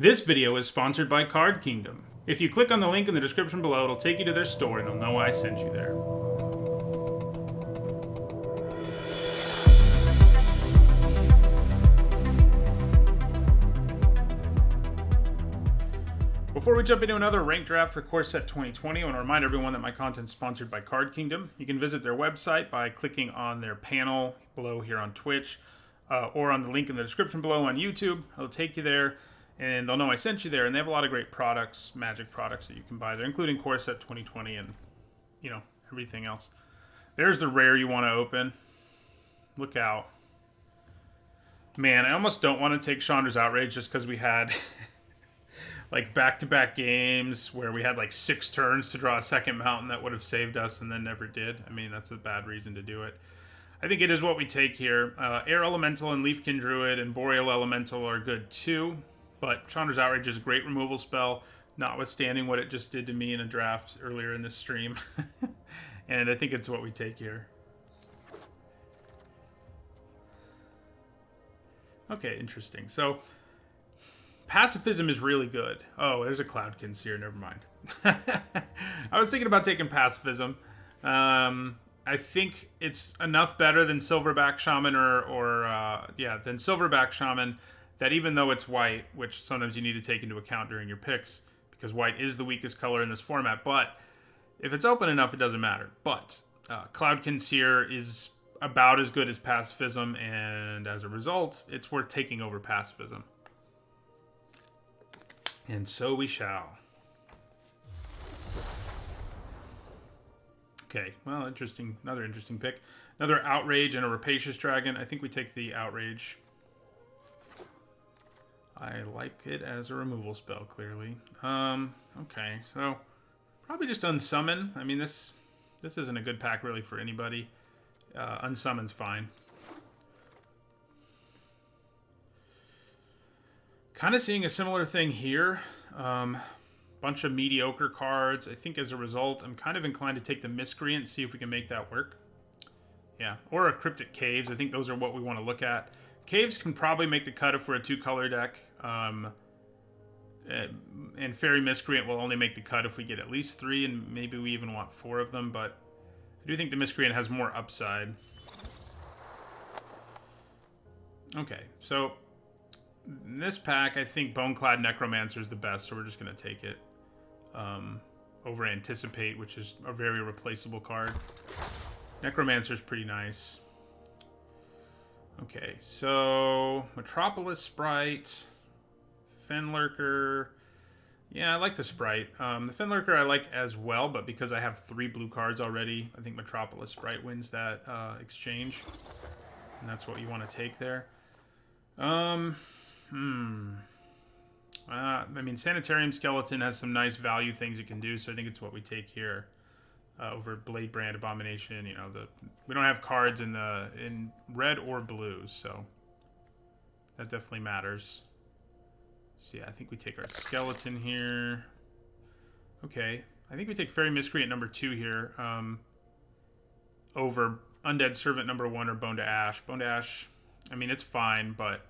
This video is sponsored by Card Kingdom. If you click on the link in the description below, it'll take you to their store and they'll know I sent you there. Before we jump into another ranked draft for Core Set 2020, I want to remind everyone that my content is sponsored by Card Kingdom. You can visit their website by clicking on their panel below here on Twitch, or on the link in the description below on YouTube. It'll take you there, and they'll know I sent you there. And they have a lot of great products, Magic products that you can buy there, including Core Set 2020 and, everything else. There's the rare you want to open. Look out. Man, I almost don't want to take Chandra's Outrage just because we had like back-to-back games where we had like 6 turns to draw a second mountain that would have saved us and then never did. I mean, that's a bad reason to do it. I think it is what we take here. Air Elemental and Leafkin Druid and Boreal Elemental are good too, but Chandra's Outrage is a great removal spell, notwithstanding what it just did to me in a draft earlier in this stream. And I think it's what we take here. Okay, interesting. So Pacifism is really good. Oh, there's a Cloudkin Seer. Never mind. I was thinking about taking Pacifism. I think it's enough better than Silverback Shaman than Silverback Shaman, that even though it's white, which sometimes you need to take into account during your picks, because white is the weakest color in this format, but if it's open enough, it doesn't matter. But Cloudkin Seer is about as good as Pacifism, and as a result, it's worth taking over Pacifism. And so we shall. Okay, well, interesting. Another interesting pick. Another Outrage and a Rapacious Dragon. I think we take the Outrage. I like it as a removal spell, clearly. Okay, so probably just Unsummon. I mean, this isn't a good pack, really, for anybody. Unsummon's fine. Kind of seeing a similar thing here. Bunch of mediocre cards. I think as a result, I'm kind of inclined to take the Miscreant and see if we can make that work. Yeah, or a Cryptic Caves. I think those are what we want to look at. Caves can probably make the cut if we're a 2-color deck. And Fairy Miscreant will only make the cut if we get at least 3, and maybe we even want 4 of them, but I do think the Miscreant has more upside. Okay, so in this pack, I think Boneclad Necromancer is the best, so we're just going to take it. Over Anticipate, which is a very replaceable card. Necromancer is pretty nice. Okay, so Metropolis Sprite, Fenlurker. Yeah, I like the Sprite. The Fenlurker I like as well, but because I have 3 blue cards already, I think Metropolis Sprite wins that exchange. And that's what you want to take there. I mean, Sanitarium Skeleton has some nice value things it can do, so I think it's what we take here over Blade Brand Abomination. We don't have cards in red or blue, so that definitely matters. So yeah, I think we take our Skeleton here. Okay, I think we take Fairy Miscreant number 2 here over Undead Servant number 1 or Bone to Ash. Bone to Ash, I mean, it's fine, but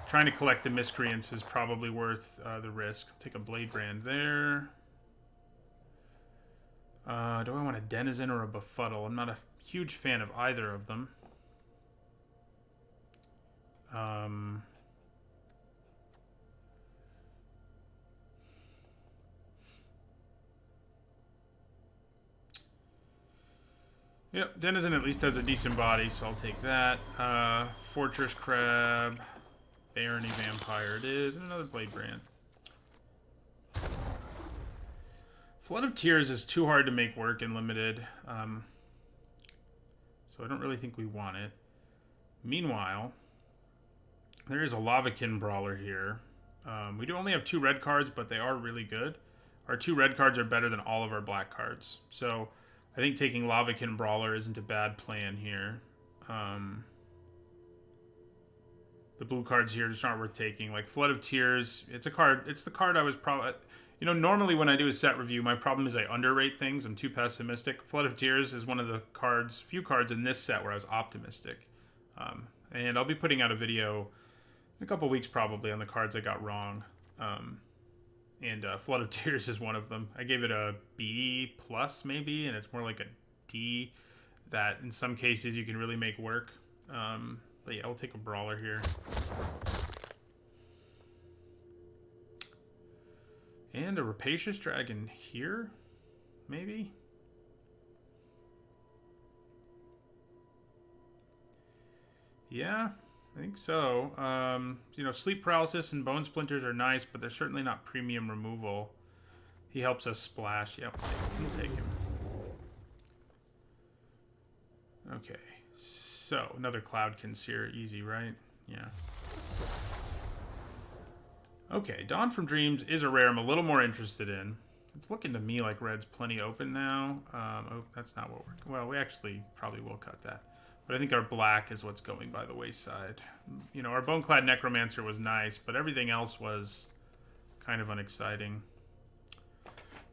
trying to collect the Miscreants is probably worth the risk. I'll take a Blade Brand there. Do I want a Denizen or a Befuddle? I'm not a huge fan of either of them. Yep, Denizen at least has a decent body, so I'll take that. Fortress Crab, Barony Vampire it is, and another Blade Brand. Flood of Tears is too hard to make work in Limited, so I don't really think we want it. Meanwhile, there is a Lavakin Brawler here. We do only have 2 red cards, but they are really good. Our 2 red cards are better than all of our black cards, so I think taking Lavakin Brawler isn't a bad plan here. The blue cards here just aren't worth taking. Like Flood of Tears, it's the card I was probably... normally when I do a set review, my problem is I underrate things. I'm too pessimistic. Flood of Tears is one of the few cards in this set where I was optimistic. And I'll be putting out a video a couple weeks probably on the cards I got wrong. And Flood of Tears is one of them. I gave it a B plus maybe, and it's more like a D that in some cases you can really make work. But yeah, I'll take a brawler here. And a Rapacious Dragon here, maybe? Yeah, I think so. You know, Sleep Paralysis and Bone Splinters are nice, but they're certainly not premium removal. He helps us splash. Yep, we'll take him. Okay, so another Cloud Conceer, easy, right? Yeah. Okay, Dawn from Dreams is a rare I'm a little more interested in. It's looking to me like red's plenty open now. Oh, that's not what we're... Well, we actually probably will cut that. But I think our black is what's going by the wayside. You know, our Boneclad Necromancer was nice, but everything else was kind of unexciting.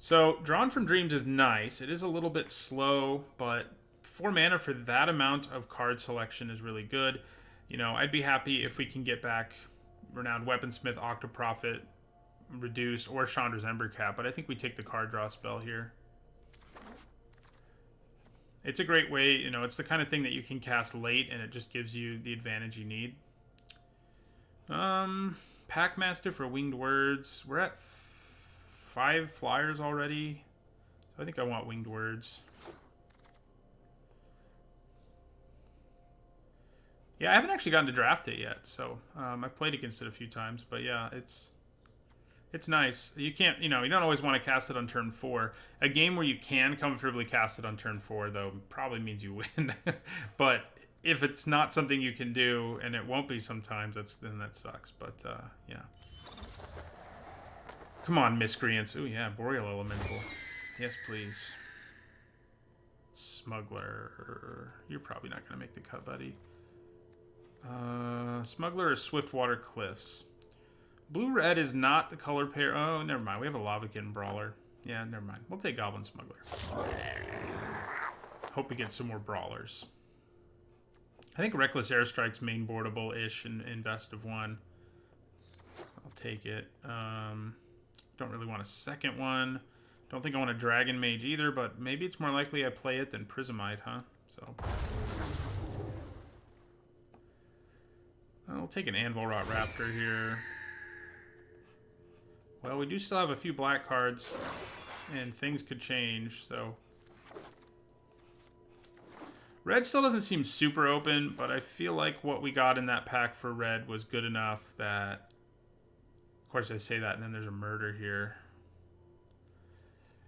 So, Drawn from Dreams is nice. It is a little bit slow, but 4 mana for that amount of card selection is really good. You know, I'd be happy if we can get back Renowned Weaponsmith, Octoprophet, Reduce, or Chandra's Embercap, but I think we take the card draw spell here. It's a great way, you know, it's the kind of thing that you can cast late and it just gives you the advantage you need. Packmaster for Winged Words. We're at 5 flyers already. So I think I want Winged Words. Yeah, I haven't actually gotten to draft it yet, so I've played against it a few times, but yeah, it's nice. You can't, you know, you don't always want to cast it on turn 4. A game where you can comfortably cast it on turn 4, though, probably means you win. But if it's not something you can do, and it won't be sometimes, then that sucks. But yeah. Come on, Miscreants. Oh yeah, Boreal Elemental. Yes, please. Smuggler. You're probably not going to make the cut, buddy. Smuggler or Swiftwater Cliffs. Blue-red is not the color pair. Oh, never mind. We have a Lavakin Brawler. Yeah, never mind. We'll take Goblin Smuggler. Hope we get some more Brawlers. I think Reckless Airstrike's main boardable-ish in best of 1. I'll take it. Don't really want a second one. Don't think I want a Dragon Mage either, but maybe it's more likely I play it than Prismite, huh? So... I'll take an Anvil Rot Raptor here. Well, we do still have a few black cards, and things could change, so... Red still doesn't seem super open, but I feel like what we got in that pack for red was good enough that... Of course, I say that, and then there's a murder here.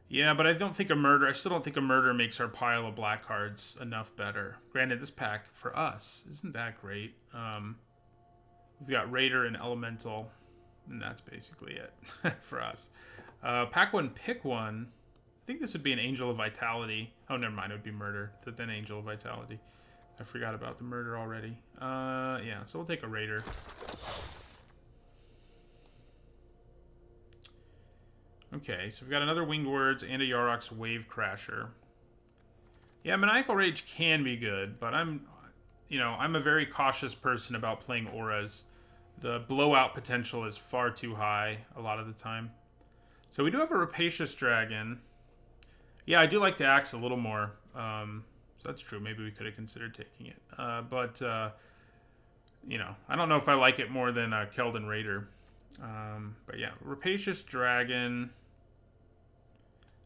Yeah, but I don't think a murder... I still don't think a murder makes our pile of black cards enough better. Granted, this pack, for us, isn't that great. We've got Raider and Elemental, and that's basically it for us. Pack 1, pick 1. I think this would be an Angel of Vitality. Oh, never mind. It would be Murder, then Angel of Vitality. I forgot about the Murder already. Yeah, so we'll take a Raider. Okay, so we've got another Winged Words and a Yarok's Wave Crasher. Yeah, Maniacal Rage can be good, but I'm a very cautious person about playing auras. The blowout potential is far too high a lot of the time. So we do have a Rapacious Dragon. Yeah, I do like the axe a little more. So that's true. Maybe we could have considered taking it. But I don't know if I like it more than Keldon Raider. But yeah, Rapacious Dragon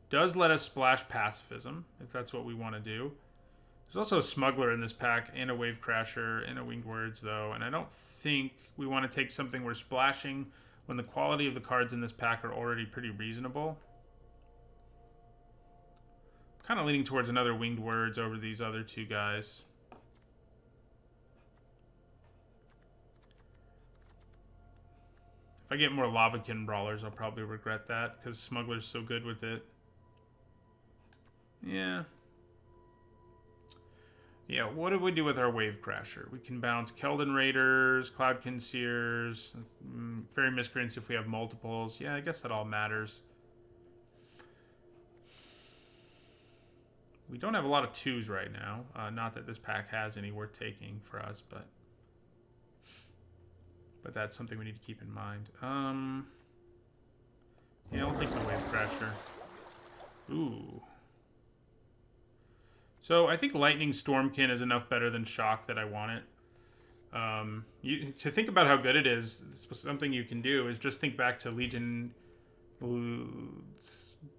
does let us splash Pacifism, if that's what we want to do. There's also a Smuggler in this pack, and a Wave Crasher, and a Winged Words, though. And I don't think we want to take something we're splashing when the quality of the cards in this pack are already pretty reasonable. I'm kind of leaning towards another Winged Words over these other two guys. If I get more Lavakin Brawlers, I'll probably regret that, because Smuggler's so good with it. Yeah. Yeah, what do we do with our Wave Crasher? We can bounce Keldon Raiders, Cloud Conceers, Fairy Miscreants if we have multiples. Yeah, I guess that all matters. We don't have a lot of 2s right now. Not that this pack has any worth taking for us, but... But that's something we need to keep in mind. Yeah, I'll take the Wave Crasher. Ooh. So I think Lightning Stormkin is enough better than Shock that I want it. To think about how good it is, something you can do is just think back to Legion...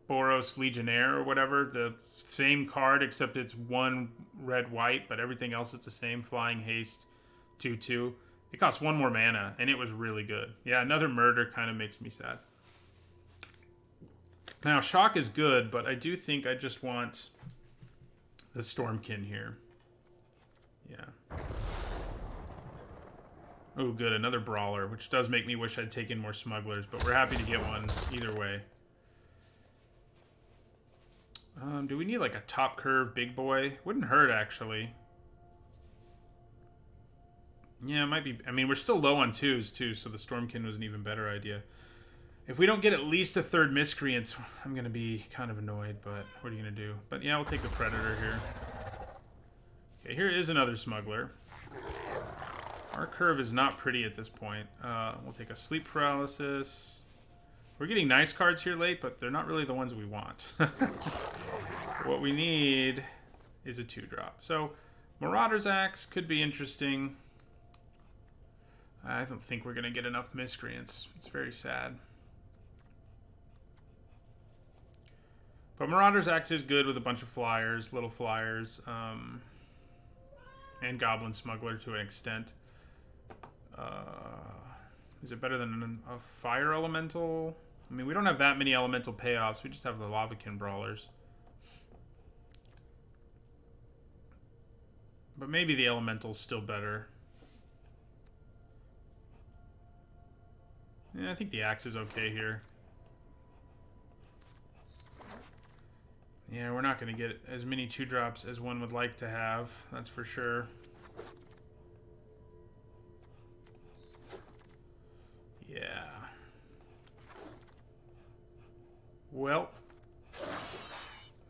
Boros Legionnaire or whatever. The same card, except it's 1 red-white, but everything else it's the same. Flying Haste, 2/2. It costs 1 more mana, and it was really good. Yeah, another murder kind of makes me sad. Now, Shock is good, but I do think I just want the Stormkin here. Yeah. Oh, good. Another Brawler, which does make me wish I'd taken more Smugglers, but we're happy to get one either way. Do we need like a top curve big boy? Wouldn't hurt, actually. Yeah, it might be. I mean, we're still low on 2s, too, so the Stormkin was an even better idea. If we don't get at least a 3rd Miscreant, I'm going to be kind of annoyed, but what are you going to do? But yeah, we'll take the Predator here. Okay, here is another Smuggler. Our curve is not pretty at this point. We'll take a Sleep Paralysis. We're getting nice cards here late, but they're not really the ones we want. What we need is a 2-drop. So, Marauder's Axe could be interesting. I don't think we're going to get enough Miscreants. It's very sad. But Marauder's Axe is good with a bunch of flyers, little flyers, and Goblin Smuggler to an extent. Is it better than a Fire Elemental? I mean, we don't have that many Elemental payoffs. We just have the Lavakin Brawlers. But maybe the Elemental's still better. Yeah, I think the Axe is okay here. Yeah, we're not going to get as many 2-drops as one would like to have. That's for sure. Yeah. Well,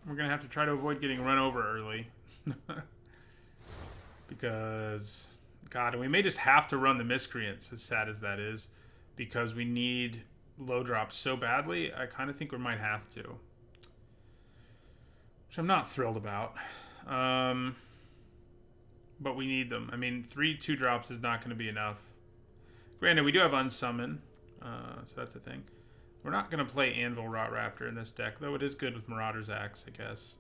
we're going to have to try to avoid getting run over early. Because, God, and we may just have to run the Miscreants, as sad as that is, because we need low drops so badly. I kind of think we might have to. Which I'm not thrilled about. But we need them. I mean, 3 2-drops is not going to be enough. Granted, we do have Unsummon, so that's a thing. We're not going to play Anvil Rot Raptor in this deck, though it is good with Marauder's Axe, I guess.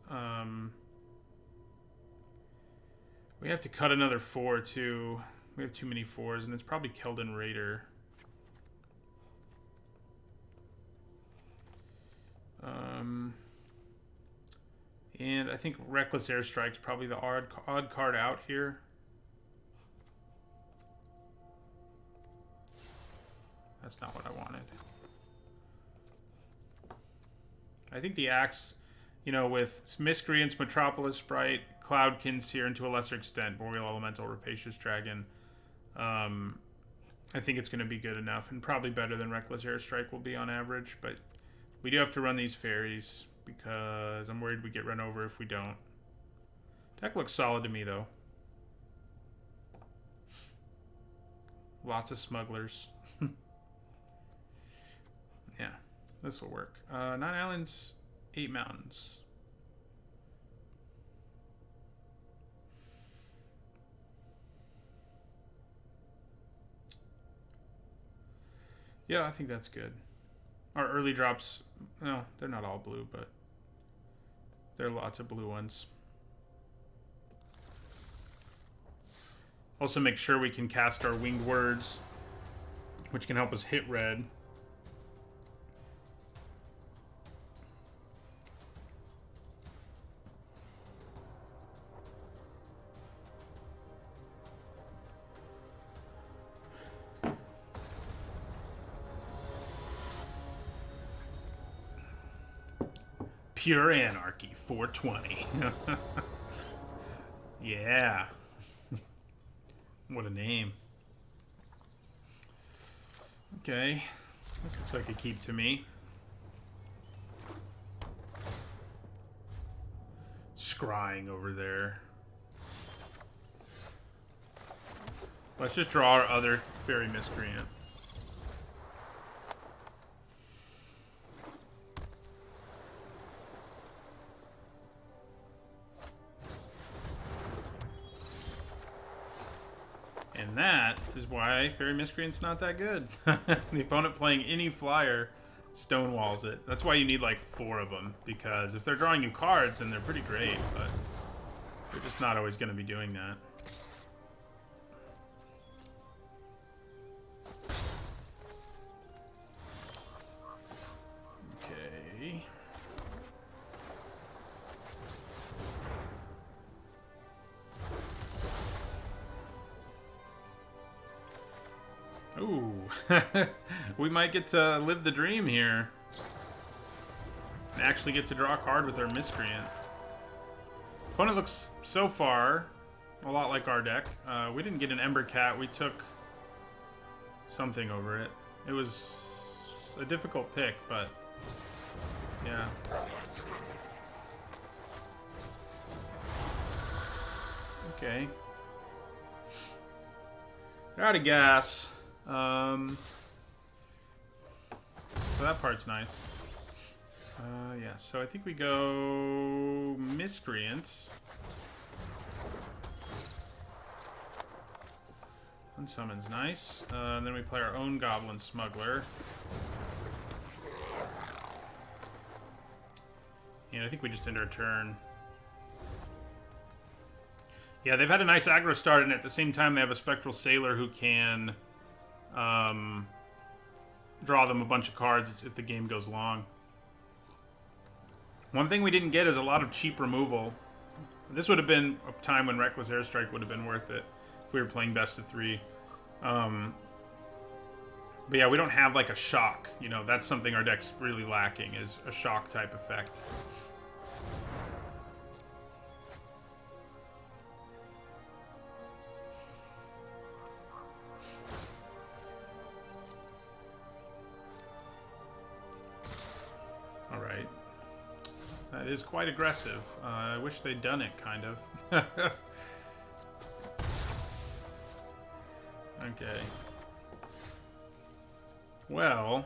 We have to cut another 4, too. We have too many 4s, and it's probably Keldon Raider. And I think Reckless Airstrike's probably the odd card out here. That's not what I wanted. I think the Axe, you know, with Miscreants, Metropolis Sprite, Cloudkin Seer, and to a lesser extent, Boreal Elemental, Rapacious Dragon, I think it's going to be good enough, and probably better than Reckless Airstrike will be on average, but we do have to run these fairies, because I'm worried we get run over if we don't. Deck looks solid to me, though. Lots of Smugglers. Yeah, this will work. 9 islands, 8 mountains. Yeah, I think that's good. Our early drops, no, they're not all blue, but there are lots of blue ones. Also make sure we can cast our Winged Words, which can help us hit red. Pure Anarchy, 420. Yeah. What a name. Okay. This looks like a keep to me. Scrying over there. Let's just draw our other Fairy Miscreant. And that is why Fairy Miscreant's not that good. The opponent playing any flyer stonewalls it. That's why you need like 4 of them, because if they're drawing you cards, then they're pretty great, but they're just not always going to be doing that. Okay. Ooh, we might get to live the dream here. And actually get to draw a card with our Miscreant. Opponent looks, so far, a lot like our deck. We didn't get an Ember Cat, we took something over it. It was a difficult pick, but yeah. Okay. They're out of gas. So that part's nice. Yeah, so I think we go Miscreant. Unsummon's nice. And then we play our own Goblin Smuggler. And I think we just end our turn. Yeah, they've had a nice aggro start, and at the same time they have a Spectral Sailor who can draw them a bunch of cards if the game goes long. One thing we didn't get is a lot of cheap removal. This would have been a time when Reckless Airstrike would have been worth it if we were playing best of 3. But yeah, we don't have like a shock. You know, that's something our deck's really lacking, is a shock type effect. Alright. That is quite aggressive. I wish they'd done it, kind of. Okay. Well,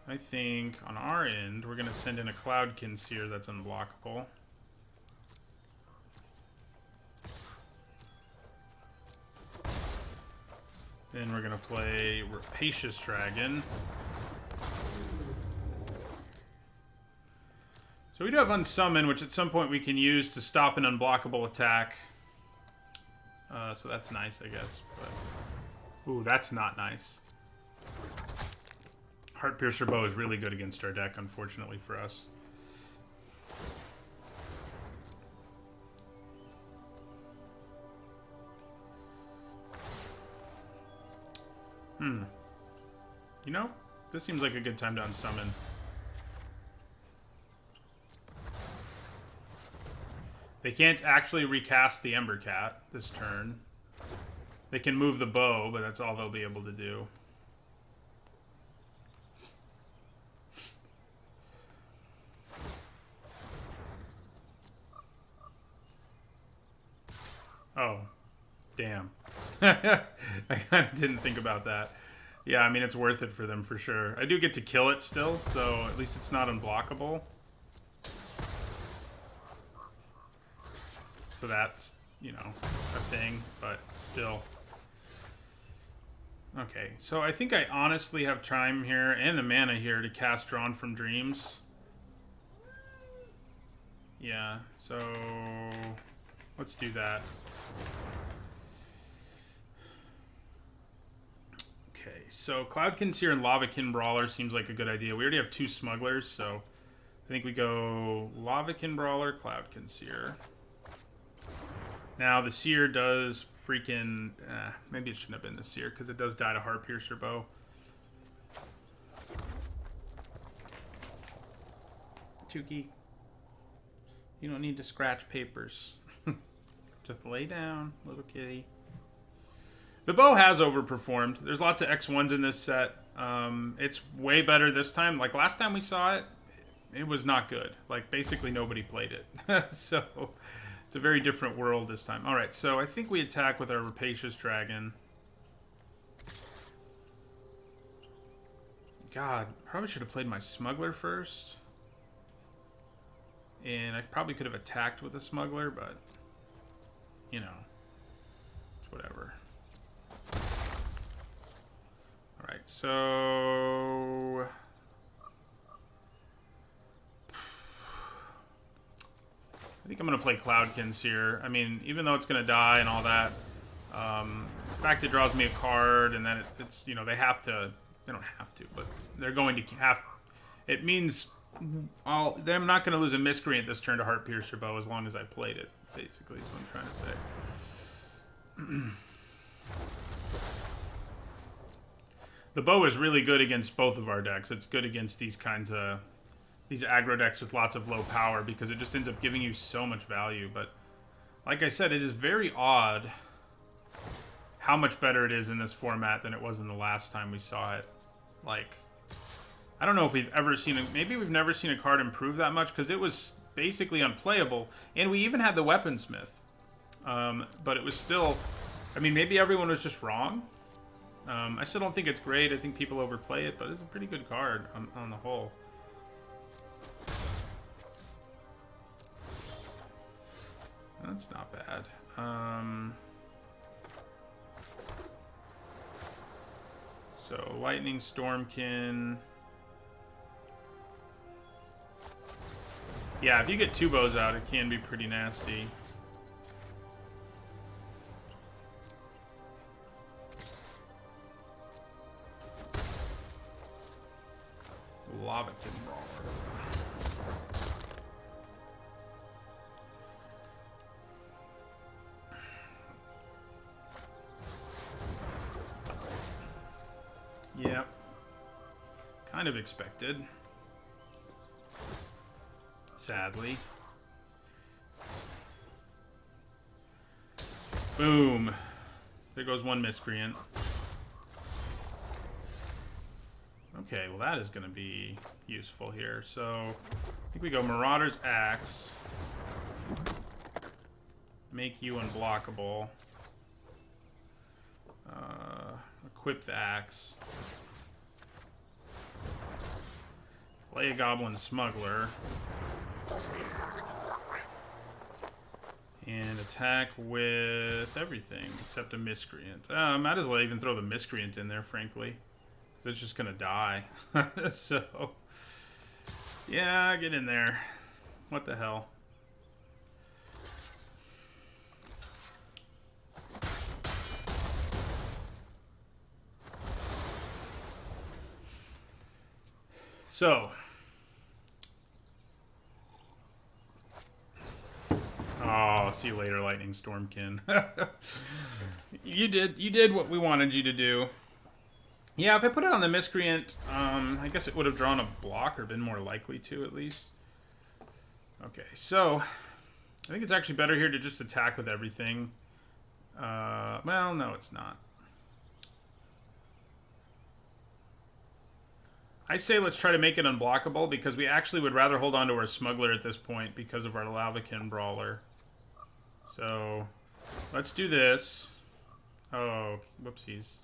I think on our end, we're going to send in a Cloudkin Seer that's unblockable. Then we're going to play Rapacious Dragon. So we do have Unsummon, which at some point we can use to stop an unblockable attack. So that's nice, I guess. But ooh, that's not nice. Heartpiercer Bow is really good against our deck, unfortunately for us. You know, this seems like a good time to unsummon. They can't actually recast the Ember Cat this turn. They can move the bow, but that's all they'll be able to do. Oh, damn. I kind of didn't think about that. Yeah, I mean, it's worth it for them for sure. I do get to kill it still, so at least it's not unblockable. So that's, you know, a thing, but still. Okay, so I think I honestly have time here and the mana here to cast Drawn from Dreams. Yeah, so let's do that. Okay, so Cloudkin Seer and Lavakin Brawler seems like a good idea. We already have 2 Smugglers, so I think we go Lavakin Brawler, Cloudkin Seer. Now, the Seer does freaking... maybe it shouldn't have been the Seer, because it does die to Heartpiercer Bow. Tukey, you don't need to scratch papers. Just lay down, little kitty. The bow has overperformed. There's lots of X1s in this set. It's way better this time. Like, last time we saw it, it was not good. Like, basically nobody played it. So... It's a very different world this time. Alright, so I think we attack with our Rapacious Dragon. God, probably should have played my Smuggler first. And I probably could have attacked with a Smuggler, but, you know, it's whatever. Alright, so... I think I'm going to play Cloudkins here. I mean, even though it's going to die and all that, the fact it draws me a card and then it's, you know, they have to... They don't have to, but they're going to have... It means I'm not going to lose a Miscreant this turn to Heartpiercer Bow as long as I played it, basically, is what I'm trying to say. The Bow is really good against both of our decks. It's good against these kinds of... These aggro decks with lots of low power because it just ends up giving you so much value. But like I said, it is very odd how much better it is in this format than it was in the last time we saw it. Like, I don't know if we've ever seen maybe we've never seen a card improve that much because it was basically unplayable. And we even had the Weaponsmith. But it was still, I mean, maybe everyone was just wrong. I still don't think it's great. I think people overplay it, but it's a pretty good card on the whole. That's not bad. So, Lightning Stormkin. Yeah, if you get two bows out, it can be pretty nasty. Lavakin Brawler. Yep. Kind of expected. Sadly. Boom. There goes one Miscreant. Okay, well that is going to be useful here. So, I think we go Marauder's Axe. Make you unblockable. Equip the Axe. Play a Goblin Smuggler. And attack with everything except a Miscreant. Might as well even throw the Miscreant in there, frankly. Because it's just going to die. So, yeah, get in there. What the hell? So, oh, see you later, Lightning Stormkin. You did what we wanted you to do. Yeah, if I put it on the Miscreant, I guess it would have drawn a block or been more likely to, at least. Okay, so I think it's actually better here to just attack with everything. Well, no, it's not. I say let's try to make it unblockable because we actually would rather hold on to our Smuggler at this point because of our Lavakin Brawler. So, let's do this. Oh, whoopsies.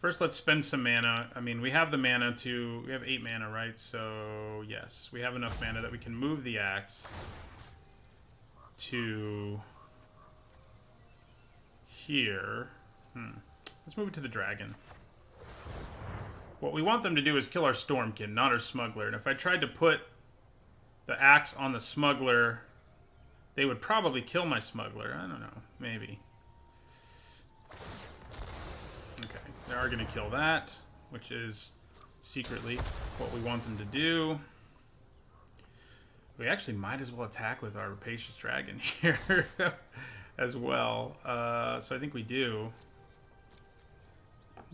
First, let's spend some mana. I mean, we have the mana to... We have 8 mana, right? So, yes. We have enough mana that we can move the Axe to here. Let's move it to the Dragon. What we want them to do is kill our Stormkin, not our Smuggler. And if I tried to put the Axe on the Smuggler, they would probably kill my Smuggler. I don't know. Maybe. Okay. They are going to kill that, which is secretly what we want them to do. We actually might as well attack with our Rapacious Dragon here as well. So I think we do.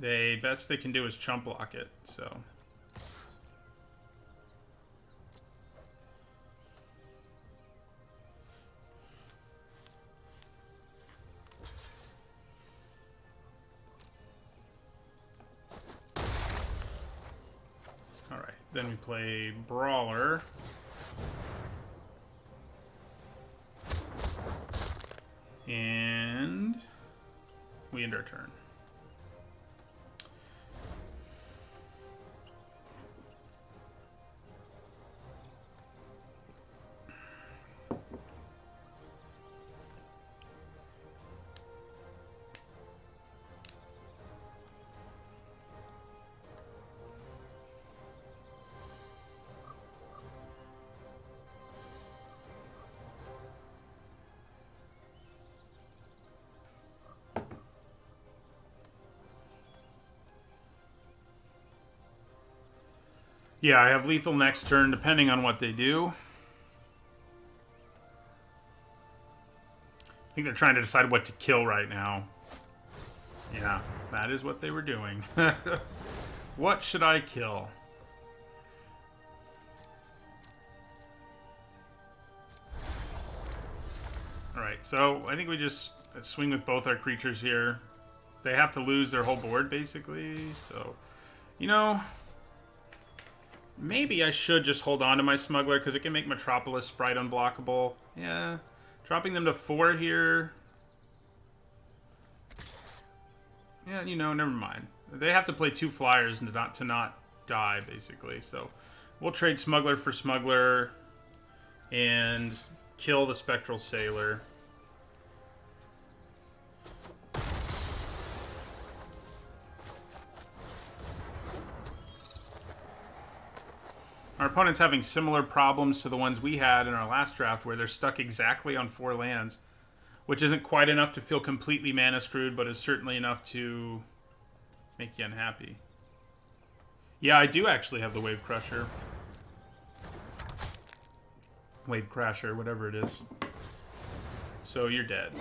The best they can do is chump block it, so. Alright, then we play Brawler. And we end our turn. Yeah, I have lethal next turn, depending on what they do. I think they're trying to decide what to kill right now. Yeah, that is what they were doing. What should I kill? Alright, so I think we just swing with both our creatures here. They have to lose their whole board, basically. So, you know, maybe I should just hold on to my Smuggler, because it can make Metropolis Sprite unblockable. Yeah. Dropping them to 4 here. Yeah, you know, never mind. They have to play 2 flyers to not die, basically. So we'll trade Smuggler for Smuggler and kill the Spectral Sailor. Our opponent's having similar problems to the ones we had in our last draft, where they're stuck exactly on 4 lands, which isn't quite enough to feel completely mana screwed, but is certainly enough to make you unhappy. Yeah, I do actually have the Wave Crusher. Wave Crasher, whatever it is. So you're dead.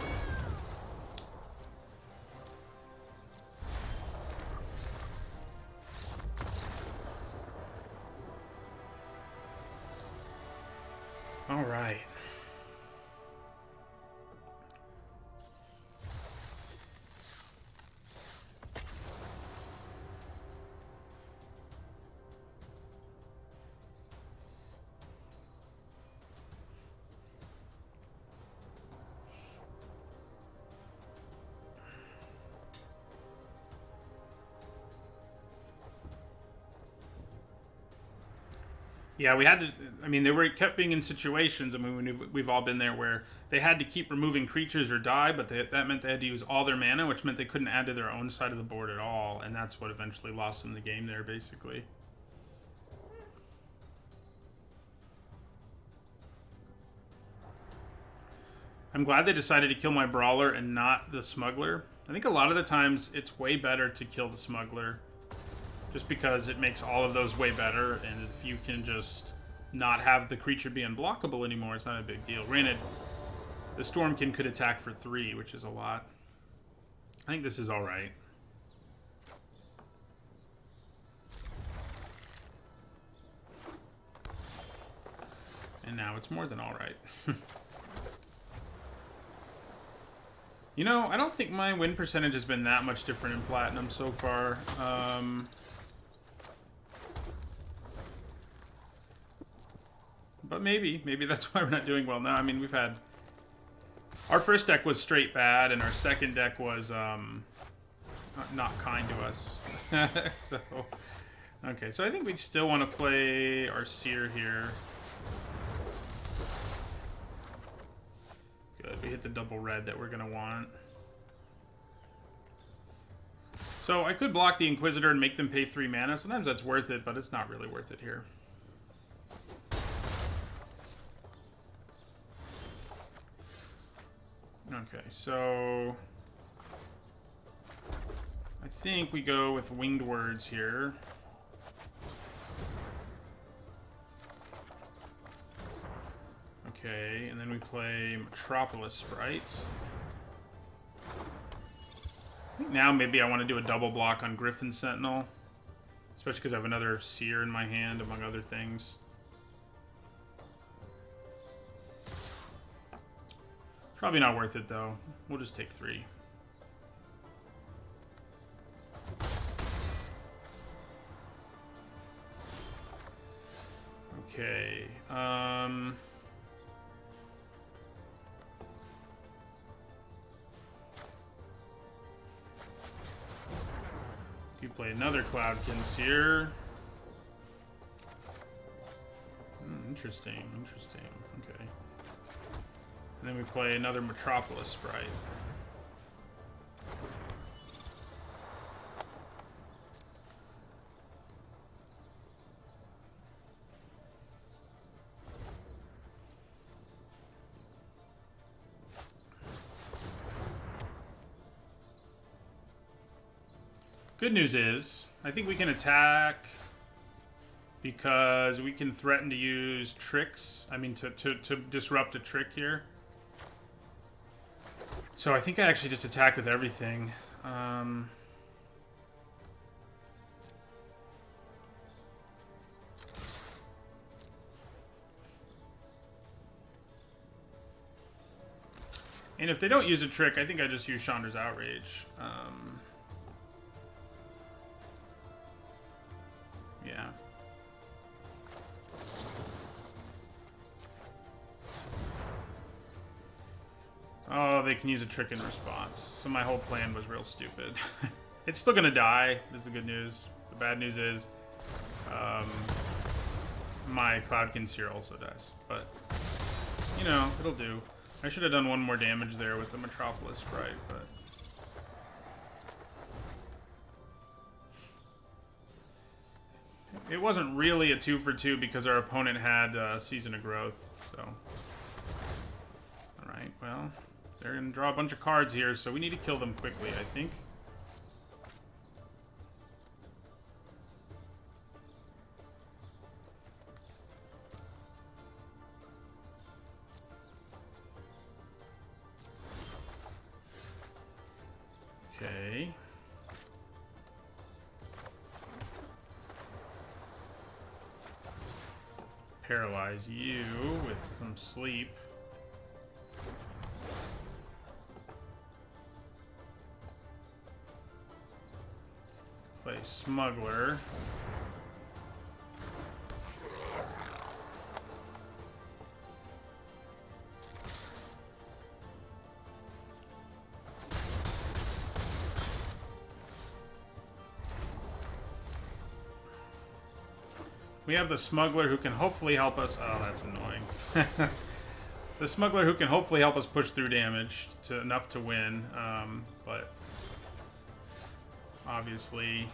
All right. Yeah, we had to. I mean, kept being in situations. I mean, we've all been there where they had to keep removing creatures or die, but that meant they had to use all their mana, which meant they couldn't add to their own side of the board at all, and that's what eventually lost them the game there, basically. I'm glad they decided to kill my Brawler and not the Smuggler. I think a lot of the times it's way better to kill the Smuggler, just because it makes all of those way better, and if you can just not have the creature be unblockable anymore, it's not a big deal. Granted, the Stormkin could attack for 3, which is a lot. I think this is alright. And now it's more than alright. You know, I don't think my win percentage has been that much different in Platinum so far. But maybe that's why we're not doing well now. I mean, we've had... Our first deck was straight bad, and our second deck was not kind to us. So, okay, so I think we still want to play our Seer here. Good, we hit the double red that we're going to want. So I could block the Inquisitor and make them pay 3 mana. Sometimes that's worth it, but it's not really worth it here. Okay, so I think we go with Winged Words here. Okay, and then we play Metropolis Sprite. I think now maybe I want to do a double block on Griffin Sentinel, especially because I have another Seer in my hand, among other things. Probably not worth it, though. We'll just take 3. Okay. play another Cloud Conceer. Interesting, interesting. Okay. And then we play another Metropolis Sprite. Good news is, I think we can attack because we can threaten to use tricks. I mean, to disrupt a trick here. So I think I actually just attack with everything. And if they don't use a trick, I think I just use Chandra's Outrage. Yeah. Oh, they can use a trick in response. So my whole plan was real stupid. It's still gonna die. This is the good news. The bad news is my Cloud Conceer also dies. But, you know, it'll do. I should have done one more damage there with the Metropolis Sprite, but... It wasn't really a 2-for-2 because our opponent had Season of Growth, so... Alright, well, they're going to draw a bunch of cards here, so we need to kill them quickly, I think. Okay. Paralyze you with some sleep. Play Smuggler. We have the Smuggler who can hopefully help us. Oh, that's annoying. The Smuggler who can hopefully help us push through damage to enough to win, but obviously.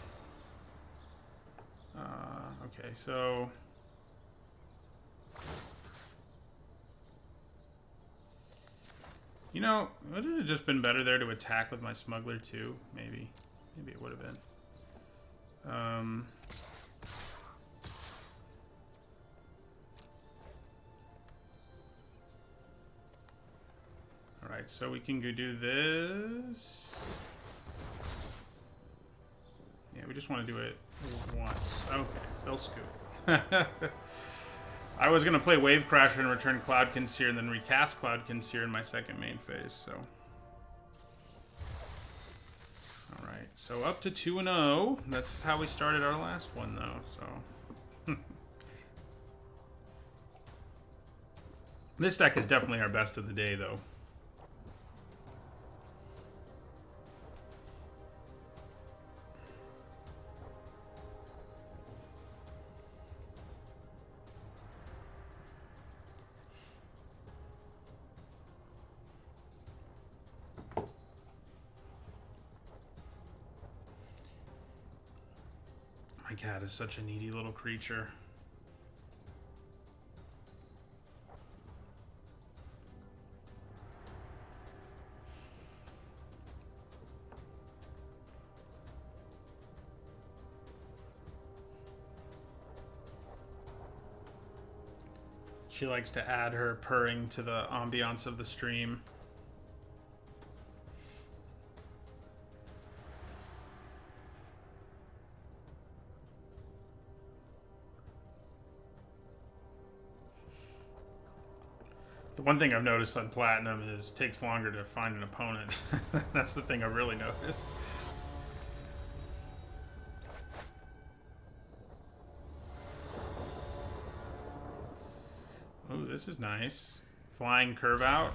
Okay, so you know, would it have just been better there to attack with my Smuggler too? Maybe it would have been. Alright, so we can go do this. Yeah, we just want to do it once. Okay, they'll scoop. I was going to play Wave Crasher and return Cloud Conceer and then recast Cloud Conceer in my second main phase, so... Alright, so up to 2-0. That's how we started our last one, though, so... This deck is definitely our best of the day, though. My cat is such a needy little creature. She likes to add her purring to the ambiance of the stream. The one thing I've noticed on Platinum is it takes longer to find an opponent. That's the thing I've really noticed. Oh, this is nice. Flying Curve Out.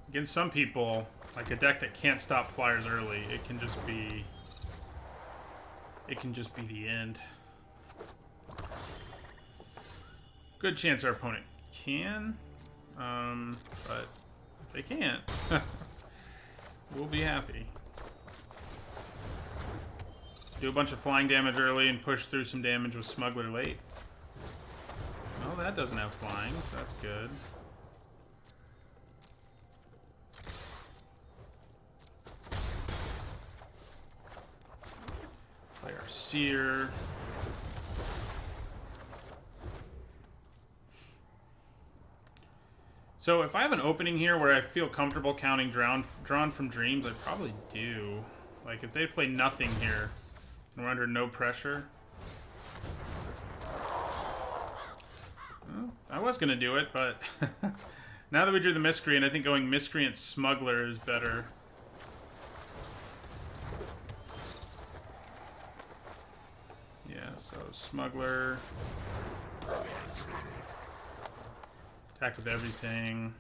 Against some people, like a deck that can't stop flyers early, it can just be it can just be the end. Good chance our opponent can, but if they can't, we'll be happy. Do a bunch of flying damage early and push through some damage with Smuggler late. Well, that doesn't have flying, so that's good. Play our Seer. So if I have an opening here where I feel comfortable counting Drawn from Dreams, I probably do. Like, if they play nothing here, and we're under no pressure. Well, I was going to do it, but now that we drew the Miscreant, I think going Miscreant Smuggler is better. Yeah, so Smuggler. Attack with everything.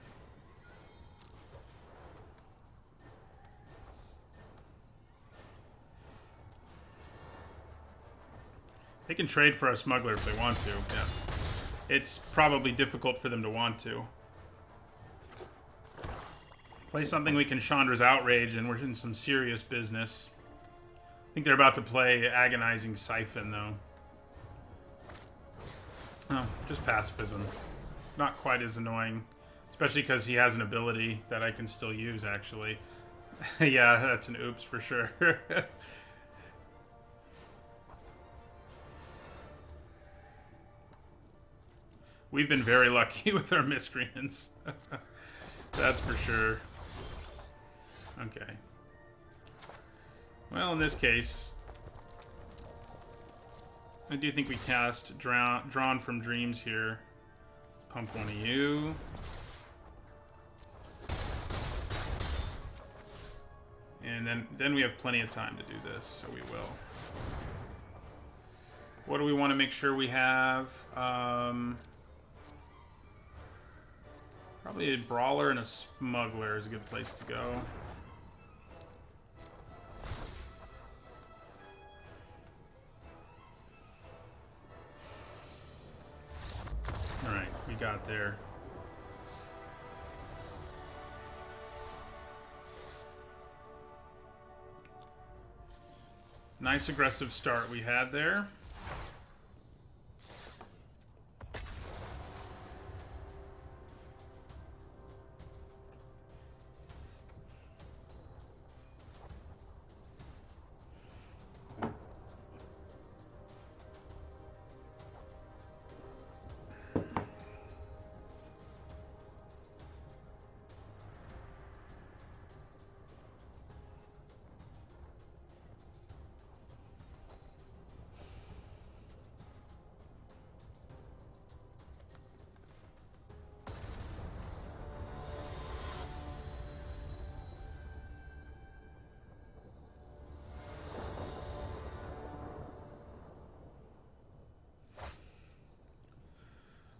They can trade for a Smuggler if they want to, yeah. It's probably difficult for them to want to. Play something we can Chandra's Outrage and we're in some serious business. I think they're about to play Agonizing Siphon, though. Oh, just pacifism. Not quite as annoying. Especially because he has an ability that I can still use, actually. Yeah, that's an oops for sure. We've been very lucky with our Miscreants. That's for sure. Okay. Well, in this case, I do think we cast Drawn from Dreams here. Pump one of you. And then we have plenty of time to do this, so we will. What do we want to make sure we have? Probably a Brawler and a Smuggler is a good place to go. Alright, we got there. Nice aggressive start we had there.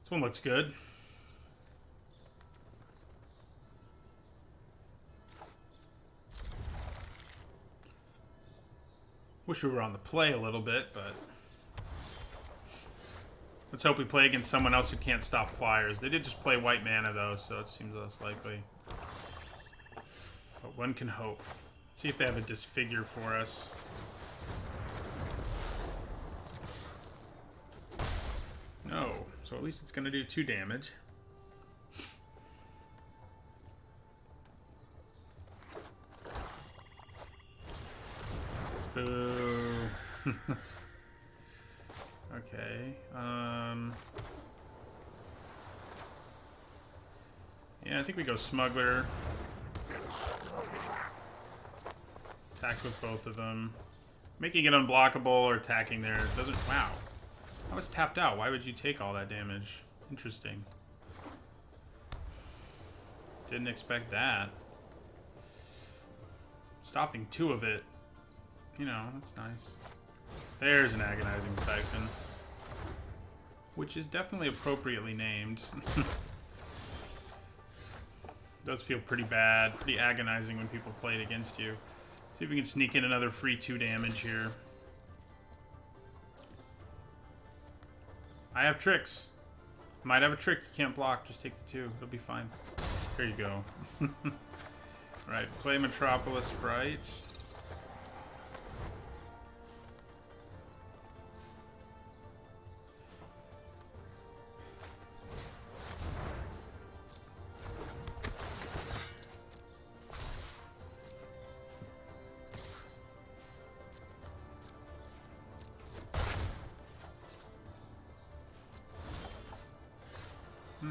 This one looks good. Wish we were on the play a little bit, but let's hope we play against someone else who can't stop flyers. They did just play white mana though, so it seems less likely. But one can hope. See if they have a Disfigure for us. No. So at least it's going to do 2 damage. Boo. Okay. Yeah, I think we go Smuggler. Attack with both of them. Making it unblockable or attacking there doesn't... Wow. I was tapped out. Why would you take all that damage? Interesting. Didn't expect that. Stopping 2 of it. You know, that's nice. There's an Agonizing Siphon. Which is definitely appropriately named. Does feel pretty bad, pretty agonizing when people play it against you. See if we can sneak in another free 2 damage here. I have tricks. Might have a trick you can't block. Just take the 2. It'll be fine. There you go. Right, play Metropolis Sprite.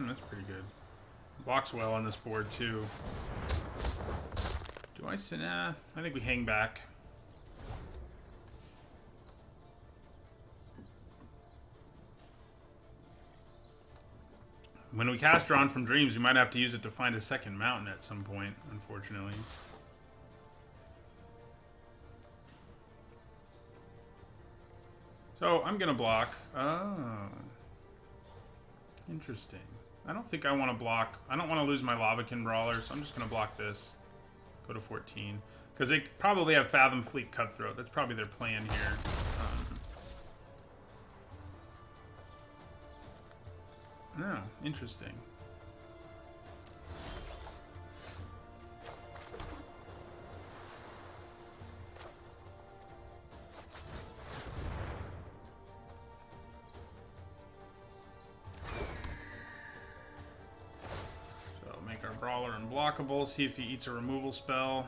That's pretty good. Blocks well on this board, too. Do I sit? Nah, I think we hang back. When we cast Drawn from Dreams, we might have to use it to find a second mountain at some point, unfortunately. So, I'm gonna block. Oh. Interesting. I don't think I want to block. I don't want to lose my Lavakin Brawler, so I'm just going to block this. Go to 14. Because they probably have Fathom Fleet Cutthroat. That's probably their plan here. Oh, interesting. Brawler unblockable, see if he eats a removal spell.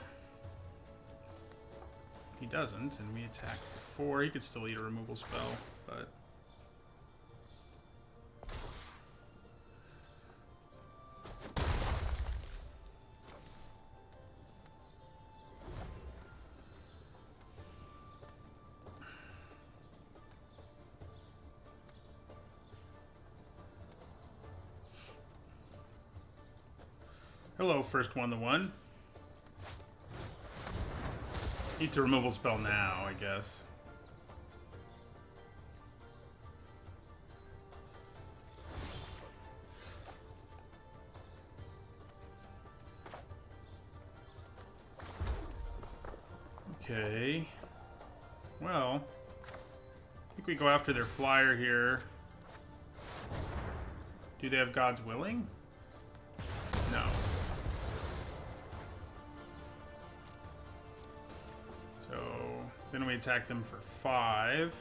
He doesn't, and we attack for 4. He could still eat a removal spell, but... Hello, first one, the one. Eats a removal spell now, I guess. Okay. Well, I think we go after their flyer here. Do they have God's Willing? No. So then we attack them for 5.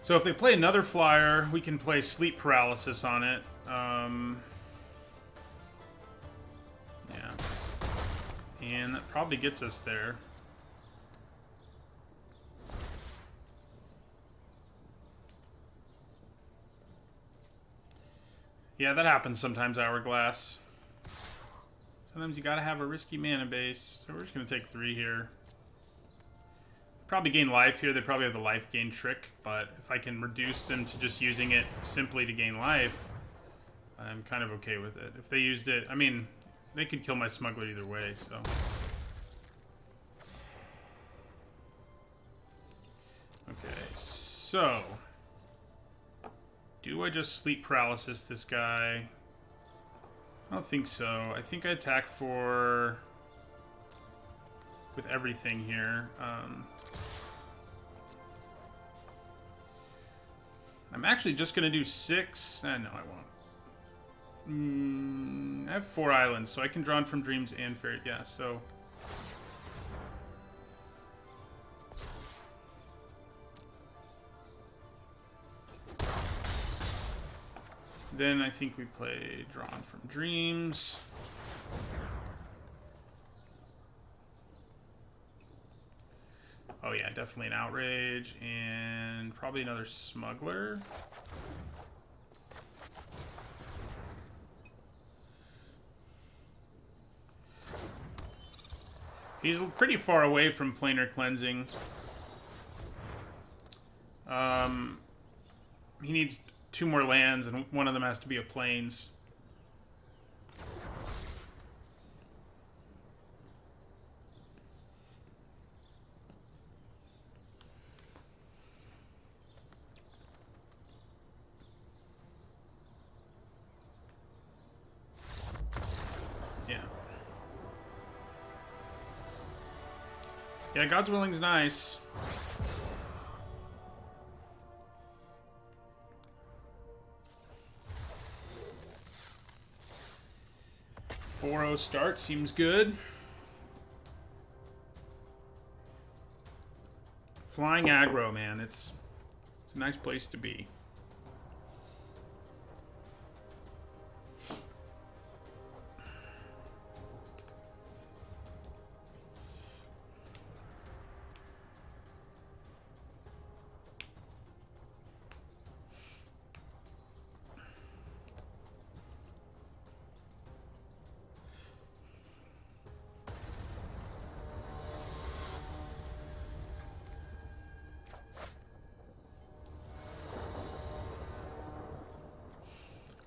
So if they play another flyer, we can play Sleep Paralysis on it. Yeah. And that probably gets us there. Yeah, that happens sometimes, Hourglass. Sometimes you gotta have a risky mana base. So we're just gonna take 3 here. Probably gain life here. They probably have the life gain trick, but if I can reduce them to just using it simply to gain life, I'm kind of okay with it. If they used it, I mean, they could kill my smuggler either way, so. Okay, so. Do I just sleep paralysis this guy? I don't think so. I think I attack for... with everything here. I'm actually just going to do 6. No, I won't. I have 4 islands, so I can draw from Dreams and Fairy. Yeah, so... Then I think we play Drawn from Dreams. Oh yeah, definitely an Outrage, and probably another Smuggler. He's pretty far away from Planar Cleansing. He needs 2 more lands, and one of them has to be a Plains. Yeah. Yeah, God's Willing's nice. .4-0 start seems good. Flying aggro, man. It's a nice place to be.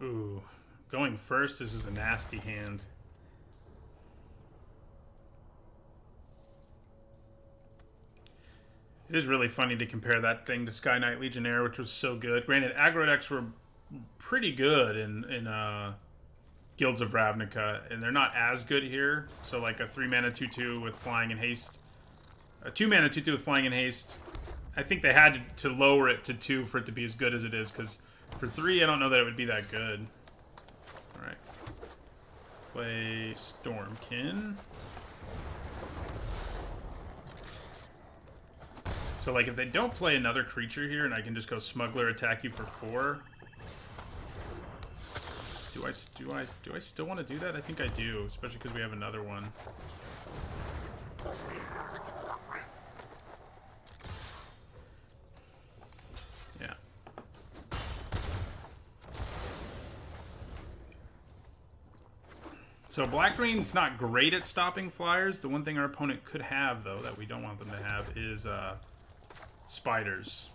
Ooh, going first, this is a nasty hand. It is really funny to compare that thing to Sky Knight Legionnaire, which was so good. Granted, aggro decks were pretty good in Guilds of Ravnica, and they're not as good here. So like a 3-mana 2/2 with Flying and Haste. A 2-mana 2/2 with Flying and Haste. I think they had to lower it to 2 for it to be as good as it is, because for 3, I don't know that it would be that good. Alright. Play Stormkin. So, like, if they don't play another creature here and I can just go Smuggler, attack you for 4... Do I still want to do that? I think I do, especially because we have another one. Yeah. So black-green's not great at stopping flyers. The one thing our opponent could have, though, that we don't want them to have is spiders.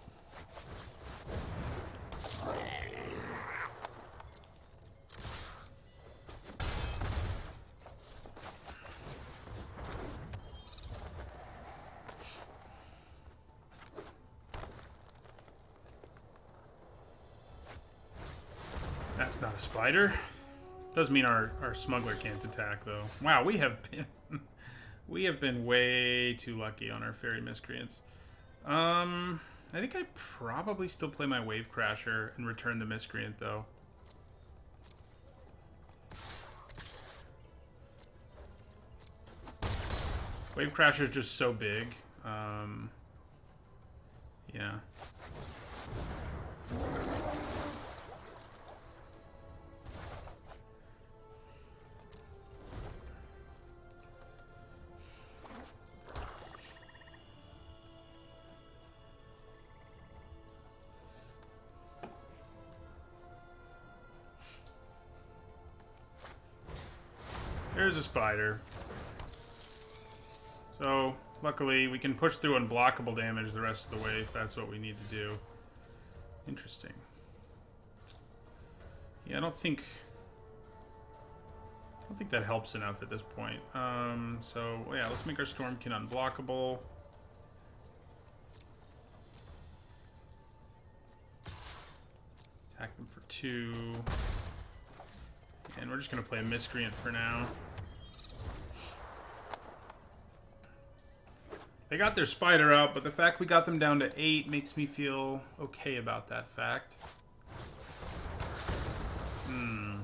That's not a spider. Doesn't mean our smuggler can't attack, though. Wow, we have been way too lucky on our fairy miscreants. I think I probably still play my wave crasher and return the miscreant, though. Wave crasher is just so big. Yeah. There's a spider. So, luckily, we can push through unblockable damage the rest of the way if that's what we need to do. Interesting. Yeah, I don't think that helps enough at this point. So, yeah, let's make our Stormkin unblockable. Attack them for 2. And we're just going to play a Miscreant for now. They got their spider out, but the fact we got them down to 8 makes me feel okay about that fact. A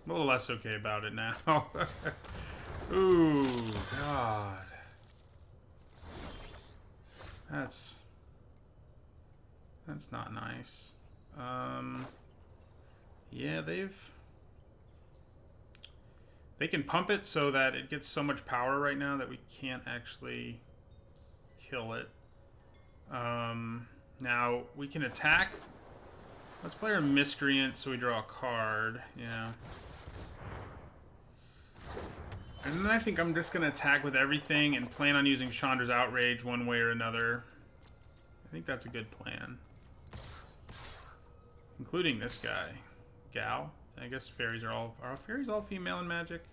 little less okay about it now. Ooh, God. That's not nice. Yeah, they can pump it so that it gets so much power right now that we can't actually kill it. Now, we can attack. Let's play our Miscreant so we draw a card. Yeah. And then I think I'm just going to attack with everything and plan on using Chandra's Outrage one way or another. I think that's a good plan. Including this guy. Gal. I guess fairies are fairies all female in Magic?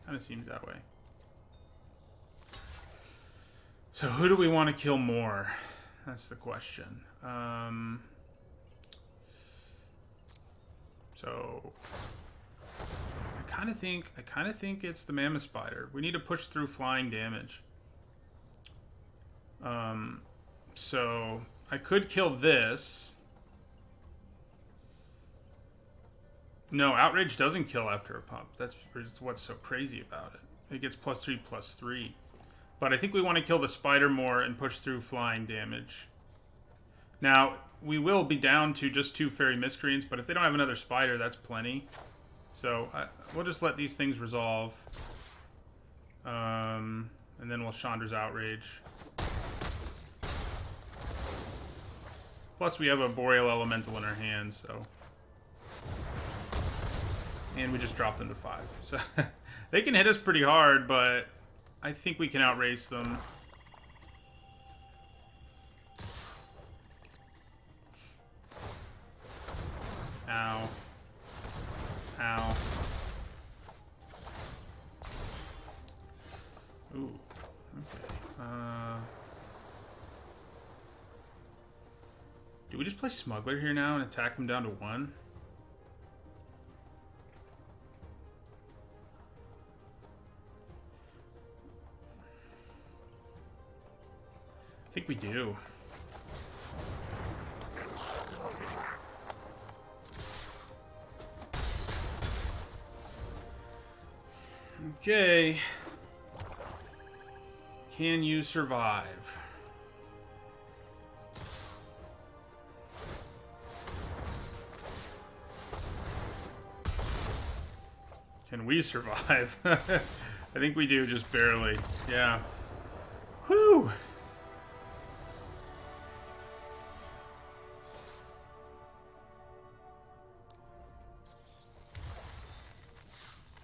Kind of seems that way. So who do we want to kill more? That's the question. So I kind of think it's the Mammoth Spider. We need to push through flying damage. So I could kill this. No, Outrage doesn't kill after a pump. That's what's so crazy about it. It gets +3/+3. But I think we want to kill the spider more and push through flying damage. Now, we will be down to just 2 Fairy Miscreants, but if they don't have another spider, that's plenty. So we'll just let these things resolve. And then we'll Chandra's Outrage. Plus, we have a Boreal Elemental in our hands, so... And we just drop them to 5. So they can hit us pretty hard, but I think we can outrace them. Ow. Ow. Ooh. Okay. Do we just play Smuggler here now and attack them down to 1? I think we do. Okay. Can you survive? Can we survive? I think we do, just barely. Yeah. Whew.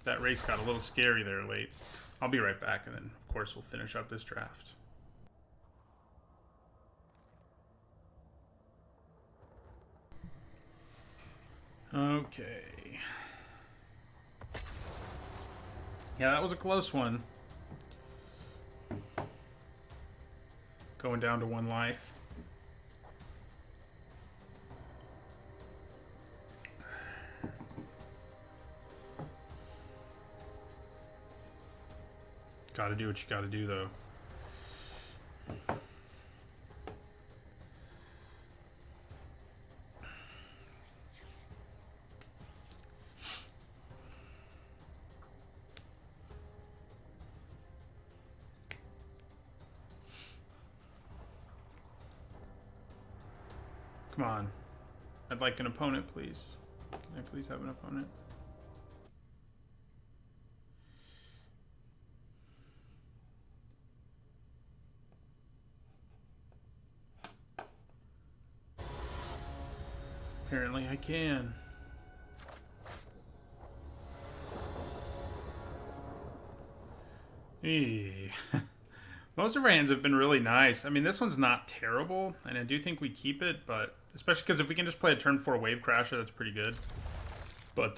That race got a little scary there late. I'll be right back, and then, of course, we'll finish up this draft. Okay. Yeah, that was a close one. Going down to 1 life. Gotta do what you gotta do, though. Come on. I'd like an opponent, please. Can I please have an opponent? Apparently I can. Eee. Most of our hands have been really nice. I mean, this one's not terrible, and I do think we keep it, but especially because if we can just play a turn 4 Wave Crasher, that's pretty good. But,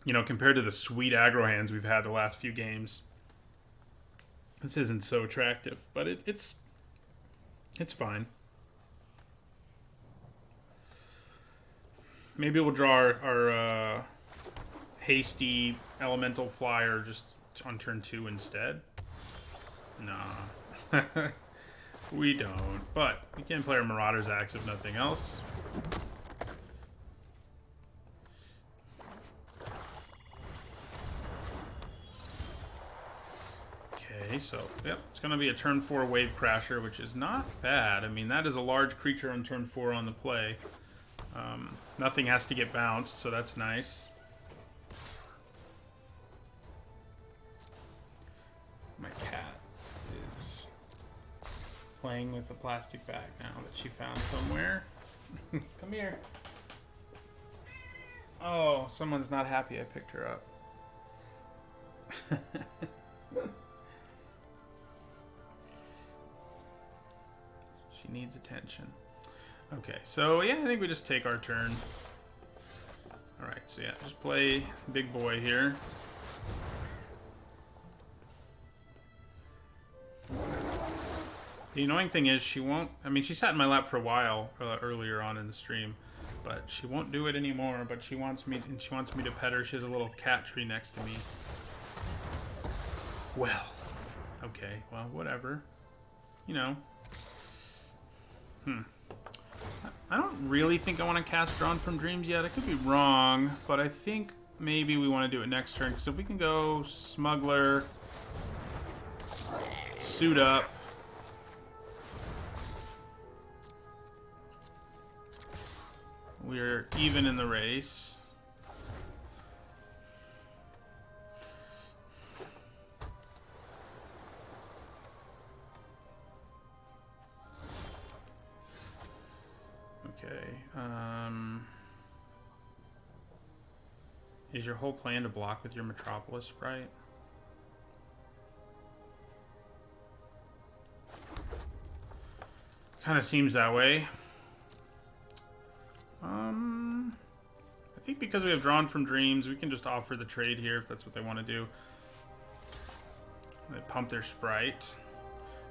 you know, compared to the sweet aggro hands we've had the last few games, this isn't so attractive, but it's fine. Maybe we'll draw our hasty elemental flyer just on turn 2 instead. Nah. We don't. But we can play our Marauder's Axe if nothing else. Okay, so, yep, it's going to be a turn 4 Wave Crasher, which is not bad. I mean, that is a large creature on turn 4 on the play. Nothing has to get bounced, so that's nice. My cat is playing with a plastic bag now that she found somewhere. Come here. Oh, someone's not happy I picked her up. She needs attention. Okay, so yeah, I think we just take our turn. Alright, so yeah, just play big boy here. The annoying thing is she won't... I mean, she sat in my lap for a while earlier on in the stream, but she won't do it anymore. But she wants me, and she wants me to pet her. She has a little cat tree next to me. Well, okay, well, whatever. You know. I don't really think I want to cast Drawn from Dreams yet. I could be wrong, but I think maybe we want to do it next turn. Because if we can go Smuggler, suit up. We're even in the race. Okay. Is your whole plan to block with your Metropolis Sprite? Kind of seems that way. I think because we have Drawn from Dreams, we can just offer the trade here if that's what they want to do. They pump their Sprite.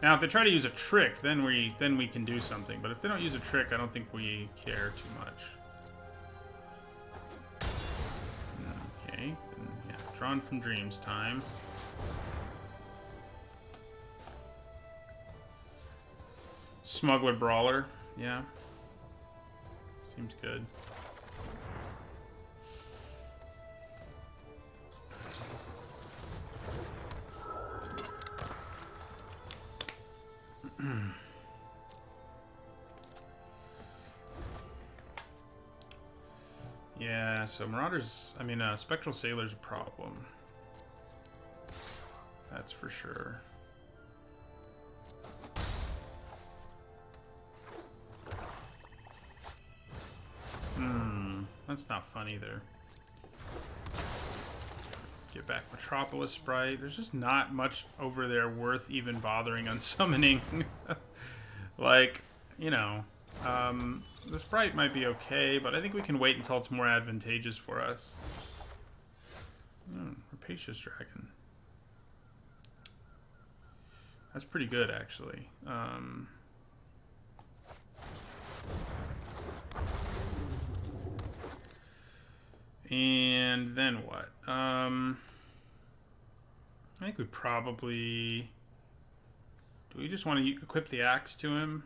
Now, if they try to use a trick, then we can do something. But if they don't use a trick, I don't think we care too much. Okay, then, yeah, Drawn from Dreams time. Smuggler Brawler, yeah. Seems good. Yeah, so Marauders, Spectral Sailor's a problem. That's for sure. That's not fun either. Get back Metropolis Sprite. There's just not much over there worth even bothering on summoning. Like, you know, the Sprite might be okay, but I think we can wait until it's more advantageous for us. Rapacious Dragon. That's pretty good, actually. And then what? I think we probably... Do we just want to equip the axe to him?